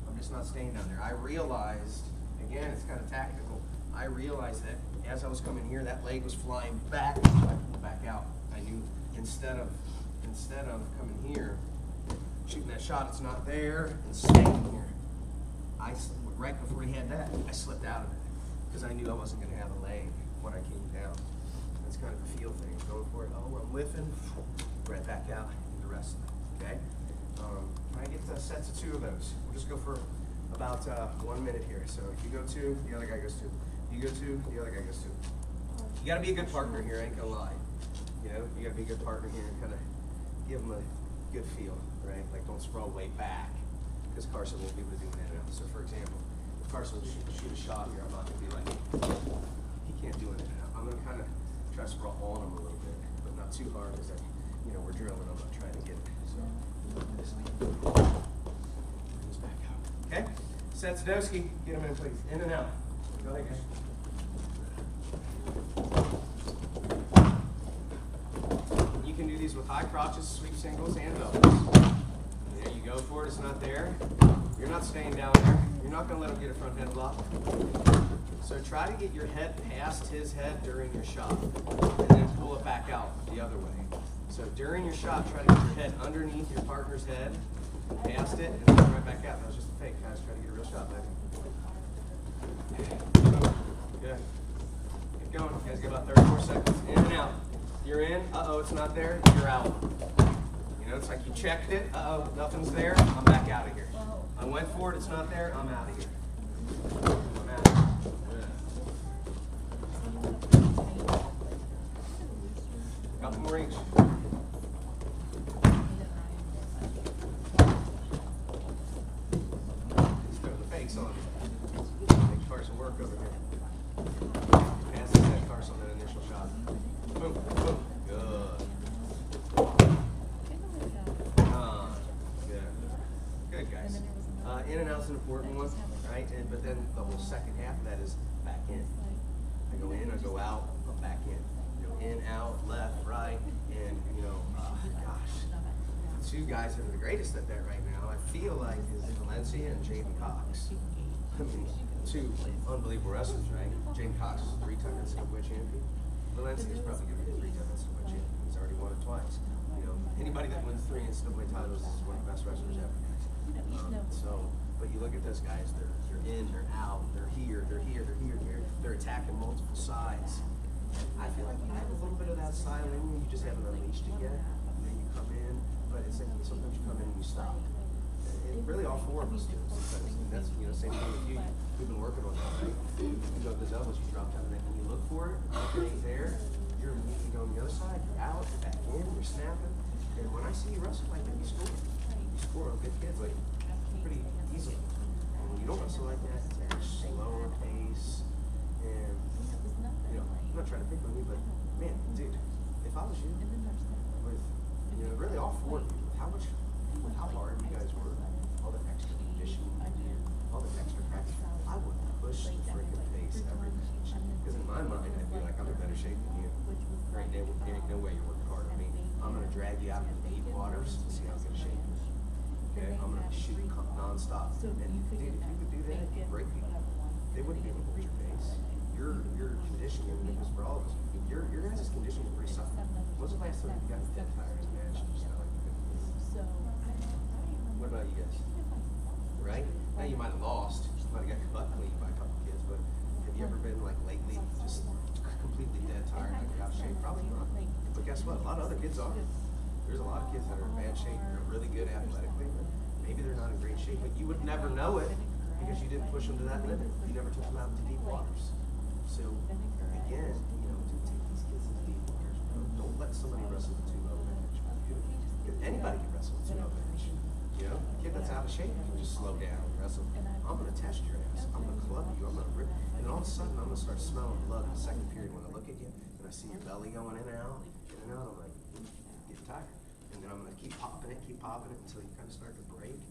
I'm just not staying down there. I realized, again, it's kind of tactical. I realized that as I was coming here, that leg was flying back, so I pulled back out. I knew instead of coming here, shooting that shot, it's not there, and staying here. Right before he had that, I slipped out of it because I knew I wasn't going to have a leg when I came down. That's kind of a feel thing. Going for it. Oh, I'm whiffing. Right back out. And the rest of it. Okay. Can I get sets of 2 of those? We'll just go for about 1 minute here. So if you go 2, the other guy goes 2. You go 2, the other guy goes 2. You got to be a good partner here. I ain't gonna lie. You know, you got to be a good partner here and kind of give them a good feel, right? Like don't sprawl way back because Carson won't be able to do that now. So for example, if Carson will shoot a shot here, I'm not gonna be like, he can't do it now. I'm gonna kind of try to sprawl on him a little bit, but not too hard because we're drilling. I'm not trying to get it. So brings back out. Okay, Sadowski, get him in please. In and out. Go ahead, guys. You can do these with high crotches, sweep singles, and doubles. There you go for it. It's not there. You're not staying down there. You're not going to let him get a front head block. So try to get your head past his head during your shot, and then pull it back out the other way. So during your shot, try to get your head underneath your partner's head, past it, and then right back out. That was just a fake, guys. Try to get a real shot back. Good. Keep going. You guys get about 34 seconds. In and out. You're in. Uh-oh, it's not there. You're out. You know, it's like you checked it. Uh-oh, nothing's there. I'm back out of here. I went for it. It's not there. I'm out of here. I'm out of here. Couple more each. Just throw the fakes on. Make Carson work over here. Pass his head, Carson, on that initial shot. Boom, boom. Good. Good, guys. In and out's an important one, right? But then the whole second half of that is back in. I go in, I go out, I'm back in. In, out, left, right, and gosh, the 2 guys that are the greatest at that right now, I feel like, is Valencia and Jaden Cox. I mean, 2 unbelievable wrestlers, right? Jaden Cox is a 3-time NCAA champion. Valencia is probably going to be a 3-time NCAA champion. He's already won it twice. You know, anybody that wins 3 NCAA titles is one of the best wrestlers ever. But you look at those guys, they're in, they're out, they're here, they're here, they're here, they're attacking multiple sides. I feel like you have a little bit of that style in you, you just haven't unleashed it yet. You come in, but it's like sometimes you come in and you stop. And really all 4 of us do sometimes. And that's, same thing with you. We've been working on that, right? You go to those elbows, you drop down, and then when you look for it, okay, there, you're immediately going the other side, you're out, you're back in, you're snapping. And when I see you wrestle like that, you score. You score a good kid, like pretty easily. And when you don't wrestle like that, it's a slower pace. And I'm not trying to pick on you, but man, dude, if I was you, with really all 4 of you, with how hard you guys work, all the extra conditioning you do, all the extra practice, I would push the freaking pace every match. Because in my mind, I'd be like, I'm in better shape than you. There ain't no way you're working harder than me. I'm gonna drag you out into the deep waters and see how good shape you is. Okay, I'm gonna shoot nonstop. And dude, if you could do that, you'd break people. They wouldn't be able to hold your pace. Your conditioning, and it was for all of us, your guys' conditioning is pretty solid. When was the last time you got dead tired in a match? You just felt like you couldn't move. What about you guys? Right? Now you might have lost, you might have got your butt cleaned by a couple kids, but have you ever been like lately just completely dead tired, like out of shape? Probably not. But guess what? A lot of other kids are. There's a lot of kids that are in bad shape, they're really good athletically, but maybe they're not in great shape, but you would never know it because you didn't push them to that limit. You never took them out into deep waters. So again, to take these kids into deep waters, don't let somebody wrestle the 2-0 match with you. Because anybody can wrestle the 2-0 match. A kid that's out of shape can just slow down and wrestle. I'm gonna test your ass. I'm gonna club you. I'm gonna rip. And then all of a sudden, I'm gonna start smelling blood in the second period when I look at you and I see your belly going in and out. I'm like, get tired. And then I'm gonna keep popping it until you kind of start to break.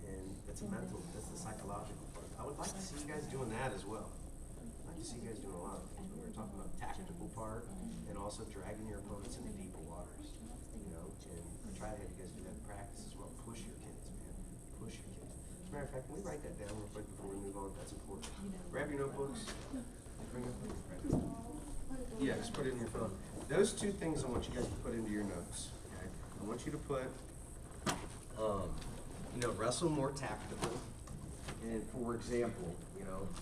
And that's a mental, that's the psychological part. I would like to see you guys doing that as well. I'd like to see you guys doing a lot of things. We were talking about the tactical part and also dragging your opponents into deeper waters. And try to have you guys do that in practice as well. Push your kids, man. Push your kids. As a matter of fact, can we write that down real quick before we move on? That's important. Grab your notebooks. Bring it. Yeah, just put it in your phone. Those two things I want you guys to put into your notes. Okay? I want you to put, wrestle more tactical. And for example,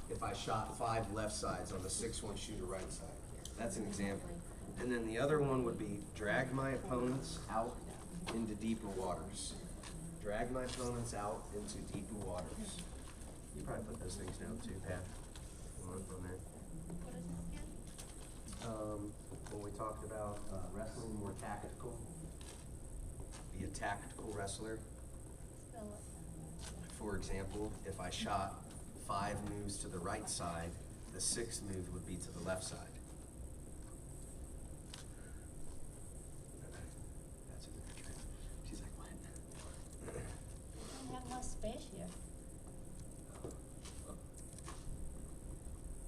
if I shot 5 left sides on the 6-1 shooter right side, that's an example. And then the other one would be drag my opponents out into deeper waters. Drag my opponents out into deeper waters. You probably put those things down too, Pat. On there. When we talked about wrestling more tactical, be a tactical wrestler. For example, if I shot 5 moves to the right side, the 6th move would be to the left side. That's a good trick. She's like, what? I have no space here.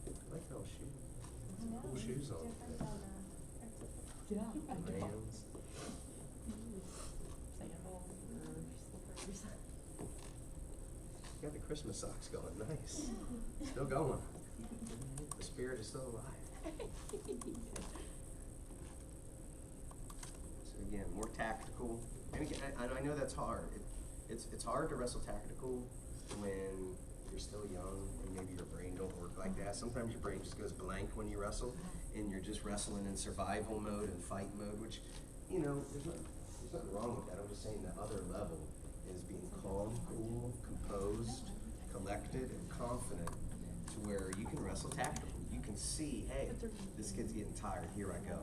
I like those shoes. No, Cool shoes on. different on Yeah. Rams. Got the Christmas socks going, nice. Still going. The spirit is still alive. So again, more tactical. And again, I know that's hard. It's hard to wrestle tactical when you're still young and maybe your brain don't work like that. Sometimes your brain just goes blank when you wrestle and you're just wrestling in survival mode and fight mode, which, there's nothing wrong with that. I'm just saying the other level is being calm, cool, composed, collected, and confident to where you can wrestle tactical. You can see, hey, this kid's getting tired, here I go.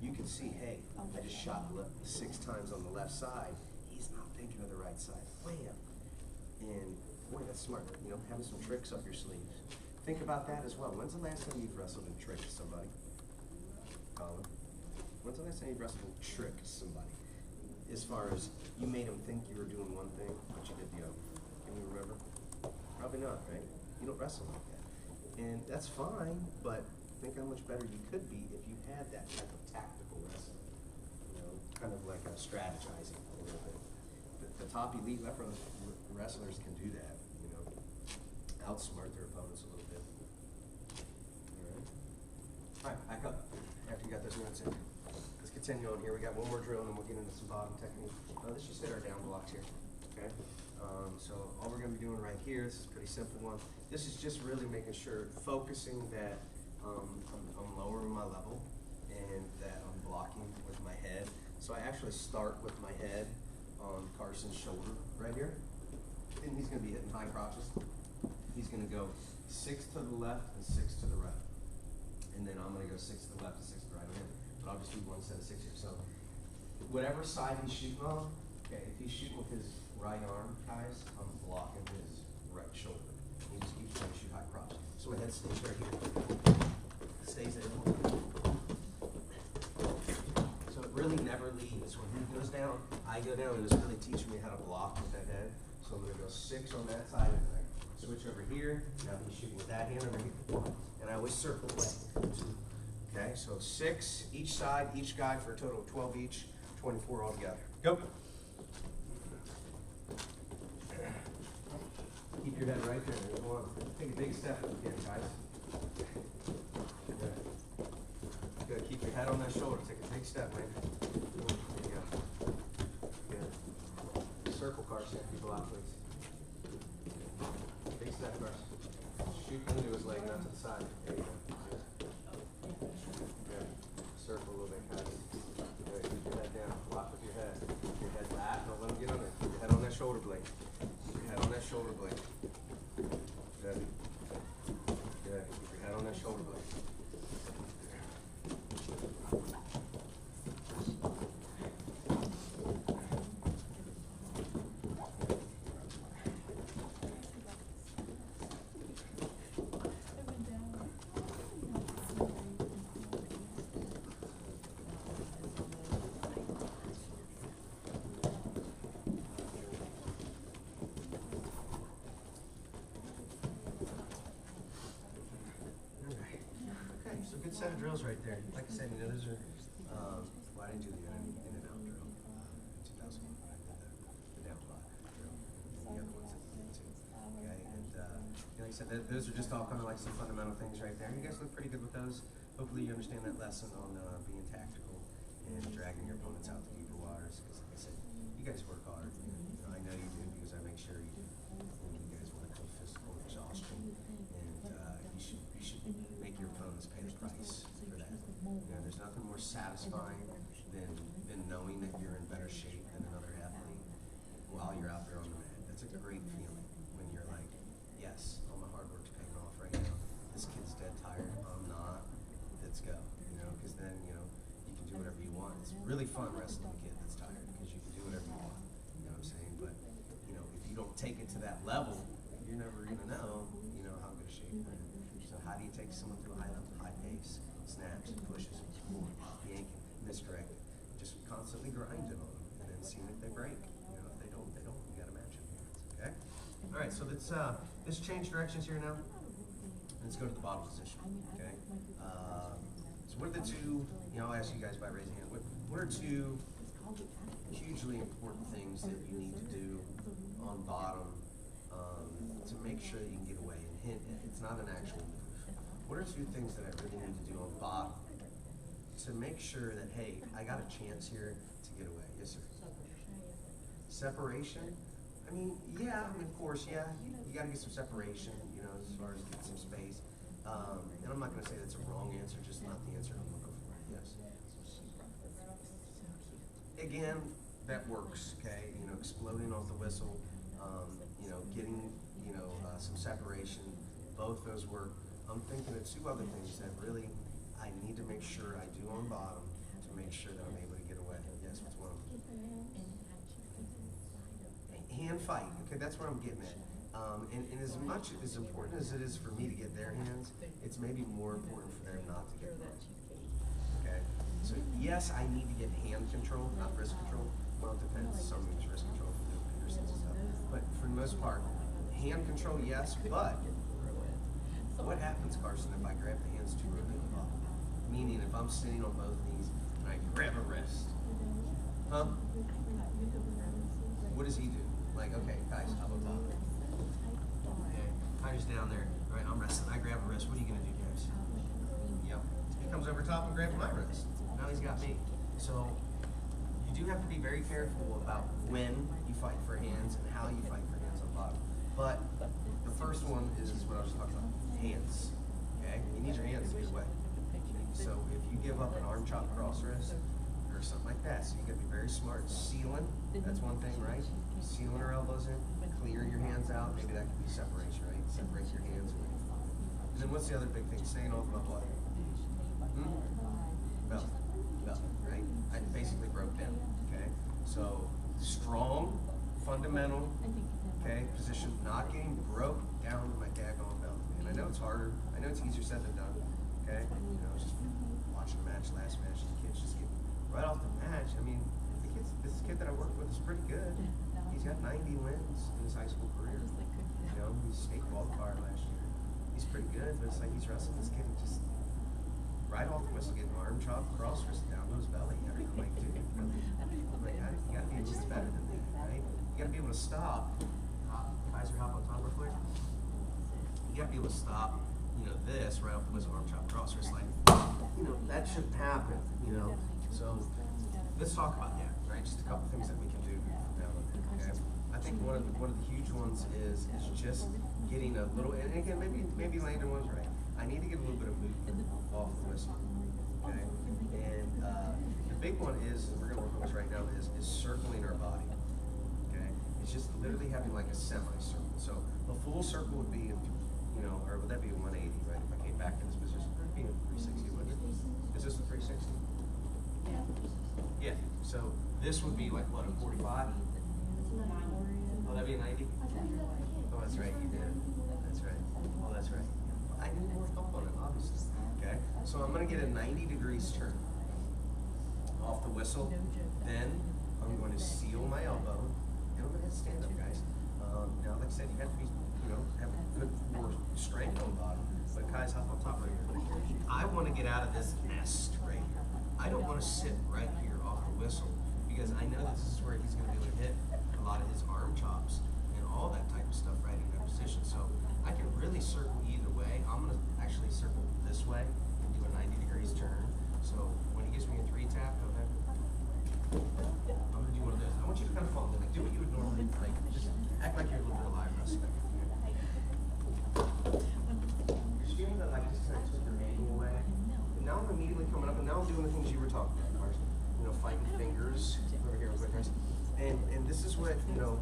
You can see, hey, I just shot 6 times on the left side. He's not thinking of the right side. Wham! And boy, that's smart, having some tricks up your sleeves. Think about that as well. When's the last time you've wrestled and tricked somebody? Colin? When's the last time you've wrestled and tricked somebody? As far as you made them think you were doing one thing, but you did the other. Can you remember? Probably not, right? You don't wrestle like that. And that's fine, but think how much better you could be if you had that type of tactical wrestling. Kind of like strategizing a little bit. The top elite wrestlers can do that, outsmart their opponents a little bit. All right, back up after you got those notes in. Let's continue on here. We got one more drill and then we'll get into some bottom technique. Let's just hit our down blocks here, okay? So all we're gonna be doing right here, this is a pretty simple one. This is just really making sure, focusing that I'm lowering my level and that I'm blocking with my head. So I actually start with my head on Carson's shoulder right here. And he's gonna be hitting high crotches. He's gonna go 6 to the left and 6 to the right. And then I'm gonna go 6 to the left and 6 to the right again. But I'll just do one set of 6 here. So whatever side he's shooting on, okay, if he's shooting with his right arm, guys, I'm blocking his right shoulder. He just keeps trying to shoot high crotch. So my head stays right here. Stays there. So it really never leaves. When he goes down, I go down, and it's really teaching me how to block with that head. So I'm gonna go 6 on that side and I switch over here. Now he's shooting with that hand over here. And I always circle away. Okay, so 6 each side, each guy for a total of 12 each, 24 altogether. Go. Keep your head right there. Go on. Take a big step again, guys. Good. Good. Keep your head on that shoulder. Take a big step, man. There you go. Good. Circle, Carson. People out, please. Big step, Carson. Shoot into his leg, not to the side. There you go. Good. Circle a little bit, guys. Good. Keep your head down. Block with your head. Keep your head back. Don't let him get on there. Keep your head on that shoulder blade. Keep your head on that shoulder blade. Good. Good. Keep your head on that shoulder blade. Set of drills right there. Like I said, those are, well, I didn't do the in and out drill in 2001. like I said, those are just all kind of like some fundamental things right there. You guys look pretty good with those. Hopefully you understand that lesson on being tactical and dragging your opponents out to deeper waters. Because like I said, you guys work hard. You know, I know you do because I make sure you do. And you guys want to go physical exhaustion, and you should make your opponents pay the price for that. You know, there's nothing more satisfying than knowing that you're in better shape than another athlete while you're out there on the mat. That's a great feeling when you're like, yes, all my hard work's paying off right now. This kid's dead tired. I'm not. Let's go. You know, because then you can do whatever you want. It's really fun wrestling a kid that's tired because you can do whatever you want. You know what I'm saying? But if you don't take it to that level, you're never gonna know how good a shape you're in. So how do you take someone through a high pace, snaps, pushes, yanking, misdirected, just constantly grinding on them, and then seeing if they break. If they don't, they don't. You got to match them. Okay. All right. So let's change directions here now. Let's go to the bottom position. Okay. So what are the two? I'll ask you guys by raising hand. What are two hugely important things that you need to do on bottom to make sure that you can get away? And hint, it's not an actual move. What are two things that I really need to do on bottom to make sure that, hey, I got a chance here to get away? Yes, sir. Separation? I mean, of course, you got to get some separation, as far as get some space. And I'm not going to say that's a wrong answer, just not the answer I'm looking for. Yes. Again, that works, okay? Exploding off the whistle, getting, some separation, both those work. I'm thinking of two other things that really I need to make sure I do on bottom to make sure that I'm able to get away. Yes, what's one of them? Hand fight, okay, that's where I'm getting at. And as much as important as it is for me to get their hands, it's maybe more important for them not to get mine. Okay, so yes, I need to get hand control, not wrist control. Well, it depends. Some use wrist control for the Petersons and stuff. But for the most part, hand control, yes, but what happens, Carson, if I grab the hands too early in the ball? Meaning, if I'm sitting on both knees and I grab a wrist, what does he do? Like, okay, guys, how about that? Okay, Tyler's down there, right? I'm wrestling. I grab a wrist. What are you gonna do, guys? Yep. He comes over top and grabs my wrist. Now he's got me. So you do have to be very careful about when you fight for hands and how you fight for hands on bottom. But the first one is what I was talking about. Hands. Okay? You need your hands to get away. So if you give up an arm chop cross wrist or something like that, so you gotta be very smart. Sealing, that's one thing, right? Sealing her elbows in, clearing your hands out, maybe that could be separation, right? Separate your hands away. And then what's the other big thing? Staying off my butt. Belt, right? I basically broke down, okay? So strong, fundamental, okay, position, not getting broke down with my daggone belt. And I know it's harder, I know it's easier said than done, okay? Just watching the match, last match, the kids just get right off the match. I mean, this kid that I work with is pretty good. He's got 90 wins in his high school career. He's state qualifier last year. He's pretty good, but it's like he's wrestling this kid and just right off the whistle, getting arm chop, cross wrist down to his belly. Like, dude, you gotta be a little better than that, right? You gotta be able to stop. Kaiser, hop on top real quick. You gotta be able to stop, this right off the whistle, arm chop, cross wrist, like, that shouldn't happen, So let's talk about that, right? Just a couple things that we can do now. Okay. I think one of the huge ones is just getting a little, and again, maybe Landon was right. I need to get a little bit of movement off the whistle. Okay. And the big one is, and we're gonna work on this right now, is circling our body. Okay. It's just literally having like a semi-circle. So a full circle would be, or would that be a 180, right? If I came back in this position, it would be a 360, wouldn't it? Is this a 360? Yeah. So this would be like what, a 45? Oh, that'd be a 90? Oh, that's right, you did. That's right. Oh, that's right. I need more help on it, obviously. Okay. So I'm gonna get a 90 degrees turn off the whistle. Then I'm going to seal my elbow, and I'm gonna stand up, guys. Now, like I said, you have to be, have a good core strength on the bottom. But guys, hop on top right here. I want to get out of this nest right here. I don't want to sit right here off the whistle because I know this is where he's going to be able to hit a lot of his arm chops and all that type of stuff right in that position. So I can really circle either way. I'm gonna actually circle this way and do a 90 degrees turn. So when he gives me a 3-tap, go ahead. I'm gonna do one of those. I want you to kind of follow me. Like, do what you would normally, like, just act like you're a little bit alive for a second. You're feeling that, like, just kind of took your angle away. And now I'm immediately coming up, and now I'm doing the things you were talking about, Carson. You know, fighting fingers over here real quick, guys. And this is what, you know,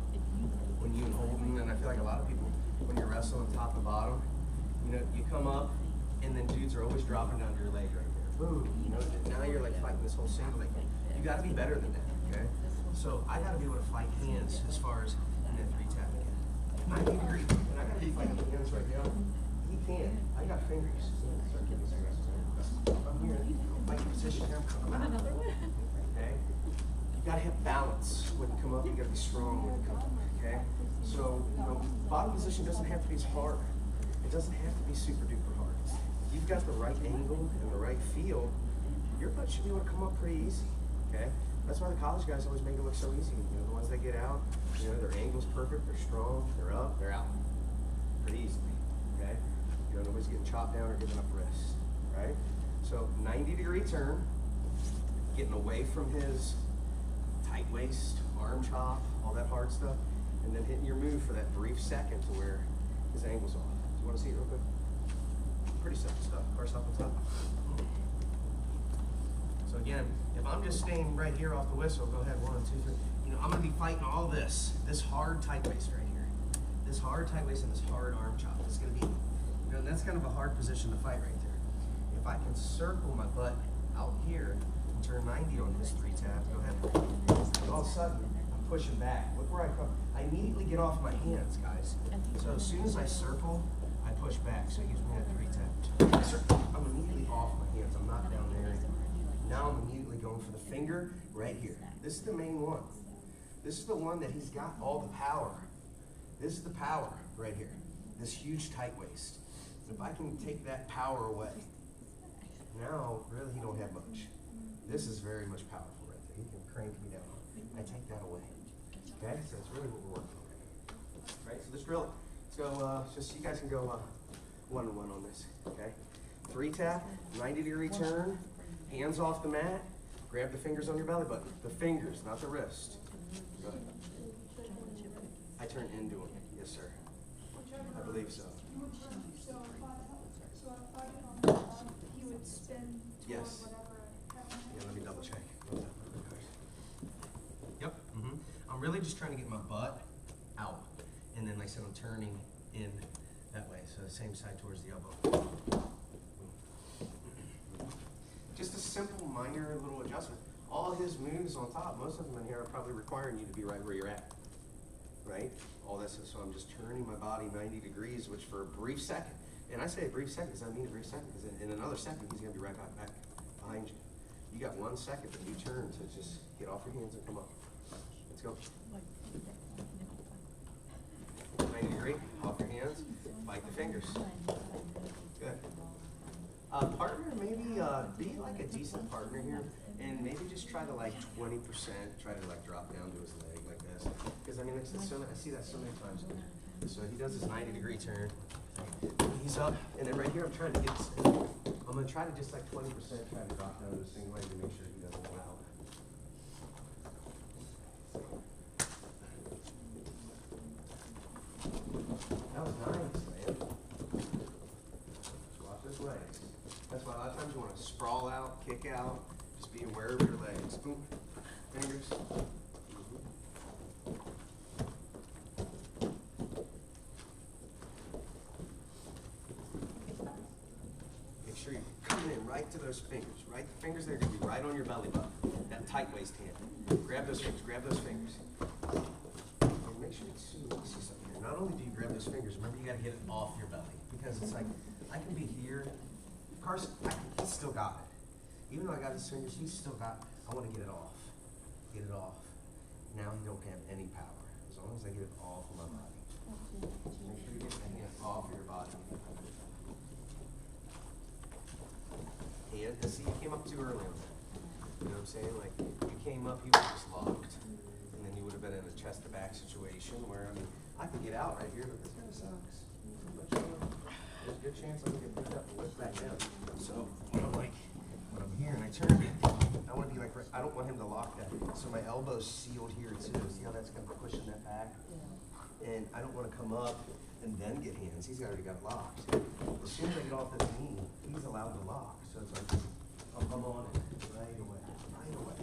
when you and Holden, and I feel like a lot of people, when you're wrestling top to bottom, you know, you come up, and then dudes are always dropping down to your leg right there. Boom. You know, now you're like fighting this whole single leg. You got to be better than that, okay? So I got to be able to fight hands as far as in that 3-tap again. 90 degrees, and I got to be fighting hands right now. He can. I got fingers. I'm here. Fight position here. I'm coming out. Okay? You got to have balance when you come up. You got to be strong when you come up. Okay? So, you know, bottom position doesn't have to be as hard. It doesn't have to be super duper hard. If you've got the right angle and the right feel, your butt should be able to come up pretty easy. Okay? That's why the college guys always make it look so easy. You know, the ones that get out, you know, their angle's perfect, they're strong, they're up, they're out. Pretty easily. Okay? You don't always get chopped down or giving up wrist. Right? So 90-degree turn, getting away from his tight waist, arm chop, all that hard stuff, and then hitting your move for that brief second to where his angle's off. Do you want to see it real quick? Pretty simple stuff. First off the top. So again, if I'm just staying right here off the whistle, go ahead, 1, 2, 3. You know, I'm going to be fighting all this hard tight waist right here. This hard tight waist and this hard arm chop. It's going to be, you know, that's kind of a hard position to fight right there. If I can circle my butt out here and turn 90 on this 3-tap, go ahead. And all of a sudden, I'm pushing back. Look where I come. I immediately get off my hands, guys. So as soon as I circle, I push back. So it gives me that 3-tap. I'm immediately off my hands. I'm not down there anymore. Now I'm immediately going for the finger right here. This is the main one. This is the one that he's got all the power. This is the power right here. This huge tight waist. If I can take that power away, now really he don't have much. This is very much powerful right there. He can crank me down. I take that away. Okay, so that's really what we're working on. Right, so let's drill it. So just so you guys can go 1-on-1 on this. Okay, 3-tap, 90-degree turn, hands off the mat. Grab the fingers on your belly button. The fingers, not the wrist. Go ahead. I turn into him. Yes, sir. I believe so. He would spin Yes. Yeah, let me double check. Yep. I'm really just trying to get my butt out. And then, like I said, I'm turning in that way. So the same side towards the elbow. Just a simple, minor little adjustment. All his moves on top, most of them in here are probably requiring you to be right where you're at. Right? All this is, so I'm just turning my body 90 degrees, which for a brief second, and I say a brief second because I mean a brief second, because in another second, he's going to be right back behind you. You got 1 second that you turn to just get off your hands and come up. Let's go. 90 degree, off your hands, bite the fingers. Good. Partner, maybe be like a decent partner here, and maybe just try to like 20%, try to like drop down to his leg like this. Because I mean, I see that so many times. So he does his 90-degree turn. He's up, and then right here I'm trying to get, I'm going to try to just like 20% try to drop down to the same leg to make sure he doesn't go out. That was nice, man. Watch his legs. That's why a lot of times you want to sprawl out, kick out, just be aware of your legs. Boom. Fingers. Make sure you're coming in right to those fingers. Right, the fingers there are going to be right on your belly button. That tight waist hand. Grab those fingers. Grab those fingers. And make sure it's see something here. Not only do you grab those fingers, remember you got to get it off your belly, because it's like I can be here. Carson, he's still got it. Even though I got his fingers, he's still got. I want to get it off. Get it off. Now he don't have any power. As long as I get it off of my body. Make sure you get the hand off your body. And see, you came up too early on that. You know what I'm saying? Like, you came up, he was just locked. And then you would have been in a chest-to-back situation where, I mean, I could get out right here, but this kind of sucks. there's a good chance I'm gonna get picked up and whipped back down. So when I'm here and I turn, I want to be like, I don't want him to lock that. So my elbow's sealed here too. See how that's kind of pushing that back? And I don't want to come up and then get hands. He's already got it locked. As soon as I get off this knee, he's allowed to lock. So it's like, I'm on it right away. Right away.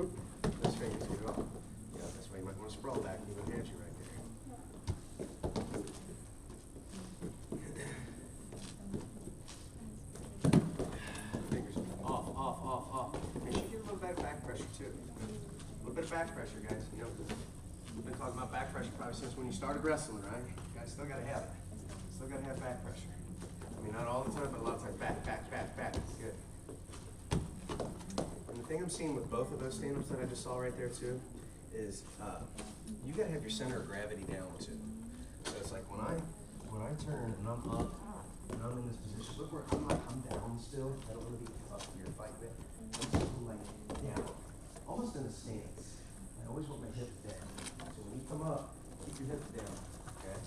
Oop, this finger's good off. Yeah, that's why you might want to sprawl back and he would have you right there. Fingers off, off, off, off. Make sure you get a little bit of back pressure too. A little bit of back pressure, guys. You know, we've been talking about back pressure probably since when you started wrestling, right? You guys still gotta have it. Still gotta have back pressure. I mean, not all the time, but a lot of times back, back, back, back. Good. And the thing I'm seeing with both of those stand-ups that I just saw right there too, is you gotta have your center of gravity down too. So it's like when I turn and I'm up and I'm in this position, look where I'm down still. I don't want to be up here fighting it. I'm still like down, almost in a stance. I always want my hips down. So when you come up, keep your hips down. Okay.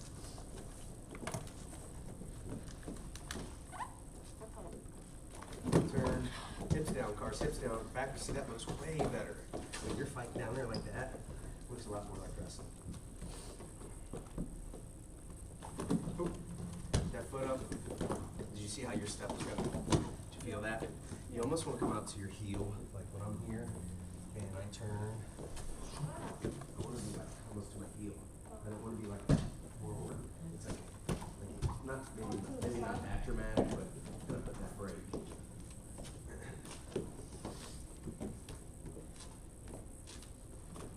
Turn, hips down, cars, hips down, back. See, that looks way better. When you're fighting down there like that, it looks a lot more like wrestling. Boop. That foot up. Did you see how your step was going? Did you feel that? You almost want to come out to your heel, like when I'm here, and I turn. I want to be like almost to my heel. I don't want to be like forward. It's like not maybe not that dramatic, but put that break.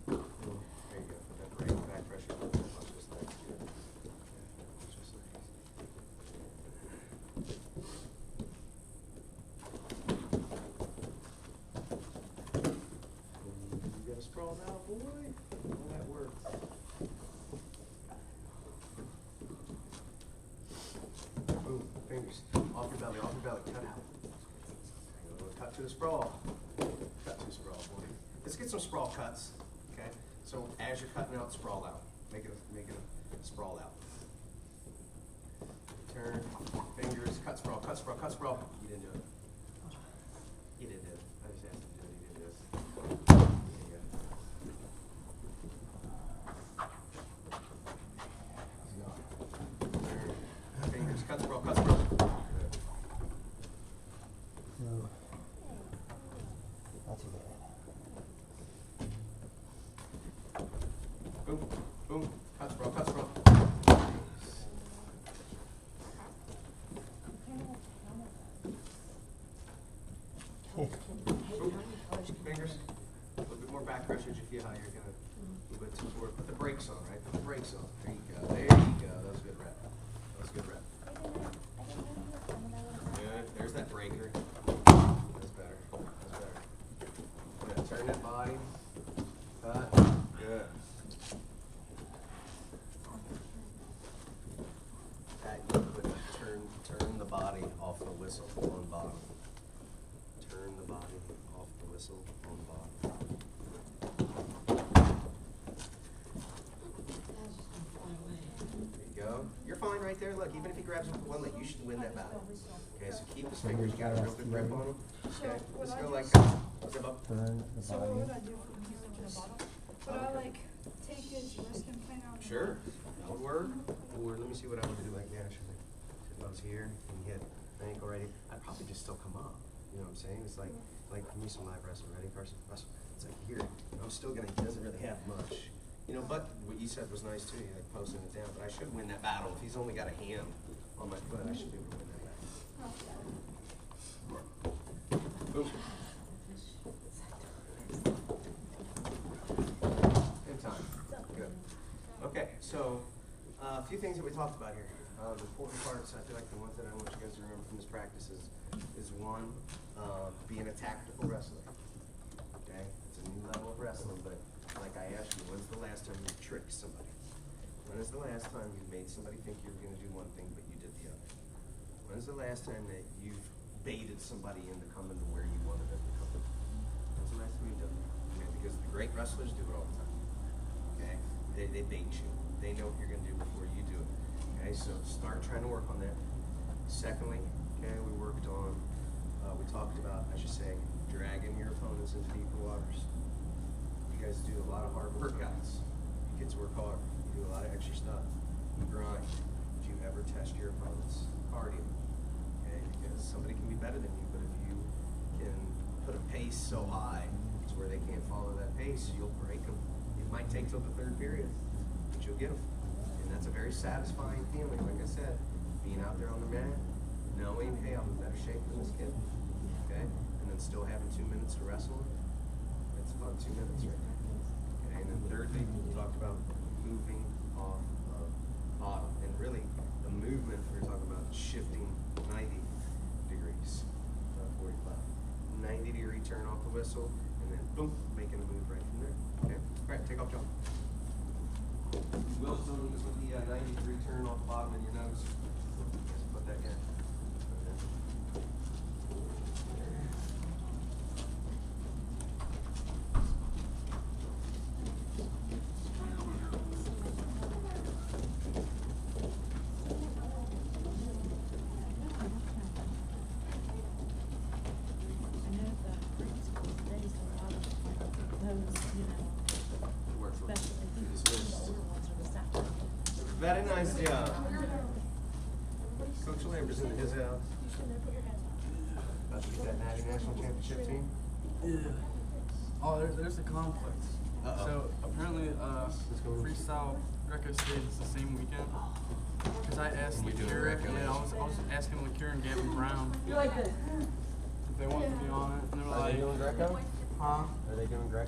There you go. Put that break, back pressure. Watch this legs. Good. Watch this legs. You gotta sprawl out, boy. All that works. Boom, fingers. Off your belly, cut out. Cut to the sprawl. Cut to the sprawl, boy. Let's get some sprawl cuts. Okay? So as you're cutting out, sprawl out. Make it a sprawl out. Turn, fingers, cut sprawl, cut sprawl, cut sprawl. You didn't do it. You didn't do it. I just asked you to do it. You didn't do it. There you go. Turn, fingers, cut sprawl, cut sprawl. Good. No. Not too bad. Boom, boom, cut sprawl, cut sprawl. Fingers, a little bit more back pressure as you feel how you're gonna a little bit too forward. Put the brakes on, right? Put the brakes on. There you go. There you go. That was a good rep. That was a good rep. Good. There's that breaker. That's better. That's better. Good. Turn that body. Cut. Good. That you put turn the body off the whistle on bottom. Turn the body off the whistle on bottom. There you go. You're fine right there. Look, even if he grabs up one leg, you should win that battle. Okay, so keep his fingers. You got a real good grip on him. Okay, just go like what's that about? Turn the So body. what would I do from here to the bottom? Would I like take his wrist and play out? Sure. That would work. Or let me see what I would do like naturally. If I was here and he had an ankle ready, I'd probably just still come up. You know what I'm saying? It's like give me some live wrestling. Ready, Carson? Wrestle. It's like here. I'm still gonna. He doesn't really have much. You know, but what you said was nice too. You like posting it down. But I should win that battle. If he's only got a hand on my foot, I should be able to win that battle. Boom. Good time. Good. Okay, so a few things that we talked about here. The important parts, I feel like the ones that I want you guys to remember from this practice is one, being a tactical wrestler. Okay? It's a new level of wrestling, but like I asked you, when's the last time you tricked somebody? When is the last time you made somebody think you were going to do one thing, but you did the other? When's the last time that you've baited somebody into coming to where you wanted them to come? When's the last time you've done that? Okay, because the great wrestlers do it all the time. Okay? They bait you. they know what you're gonna do before you do it. Okay, so start trying to work on that. Secondly, okay, we worked on, we talked about, I should say, dragging your opponents into deeper waters. You guys do a lot of hard workouts. You kids work hard. You do a lot of extra stuff. You grind. Did you ever test your opponent's cardio? Okay, because somebody can be better than you, but if you can put a pace so high to where they can't follow that pace, you'll break them. It might take till the third period, but you'll get them. And that's a very satisfying feeling, like I said, being out there on the mat, knowing, hey, I'm in better shape than this kid, okay? And then still having 2 minutes to wrestle. It's about 2 minutes right there. Okay, and then thirdly, we talked about moving off of bottom. And really, the movement, we were talking about shifting 90 degrees, 45. 90-degree turn off the whistle, and then boom, making a move right from there. Okay, all right, take off, John. Wilson with the 90-degree turn off the bottom of your nose. Just put that in. I know the grade school days, a lot of those, especially, I think the older ones are the Saturday. Very nice job. Coach Lambert's in his house. About to get that Natty National Championship team. Yeah. Oh, there's a conflict. Uh-oh. So apparently, freestyle Greco State is the same weekend. Cause I asked You doing Lecure, Greco? yeah, I was asking Lecure and Gavin Brown if they wanted to be on it, and they were like, Greco? huh? Are they doing Greco?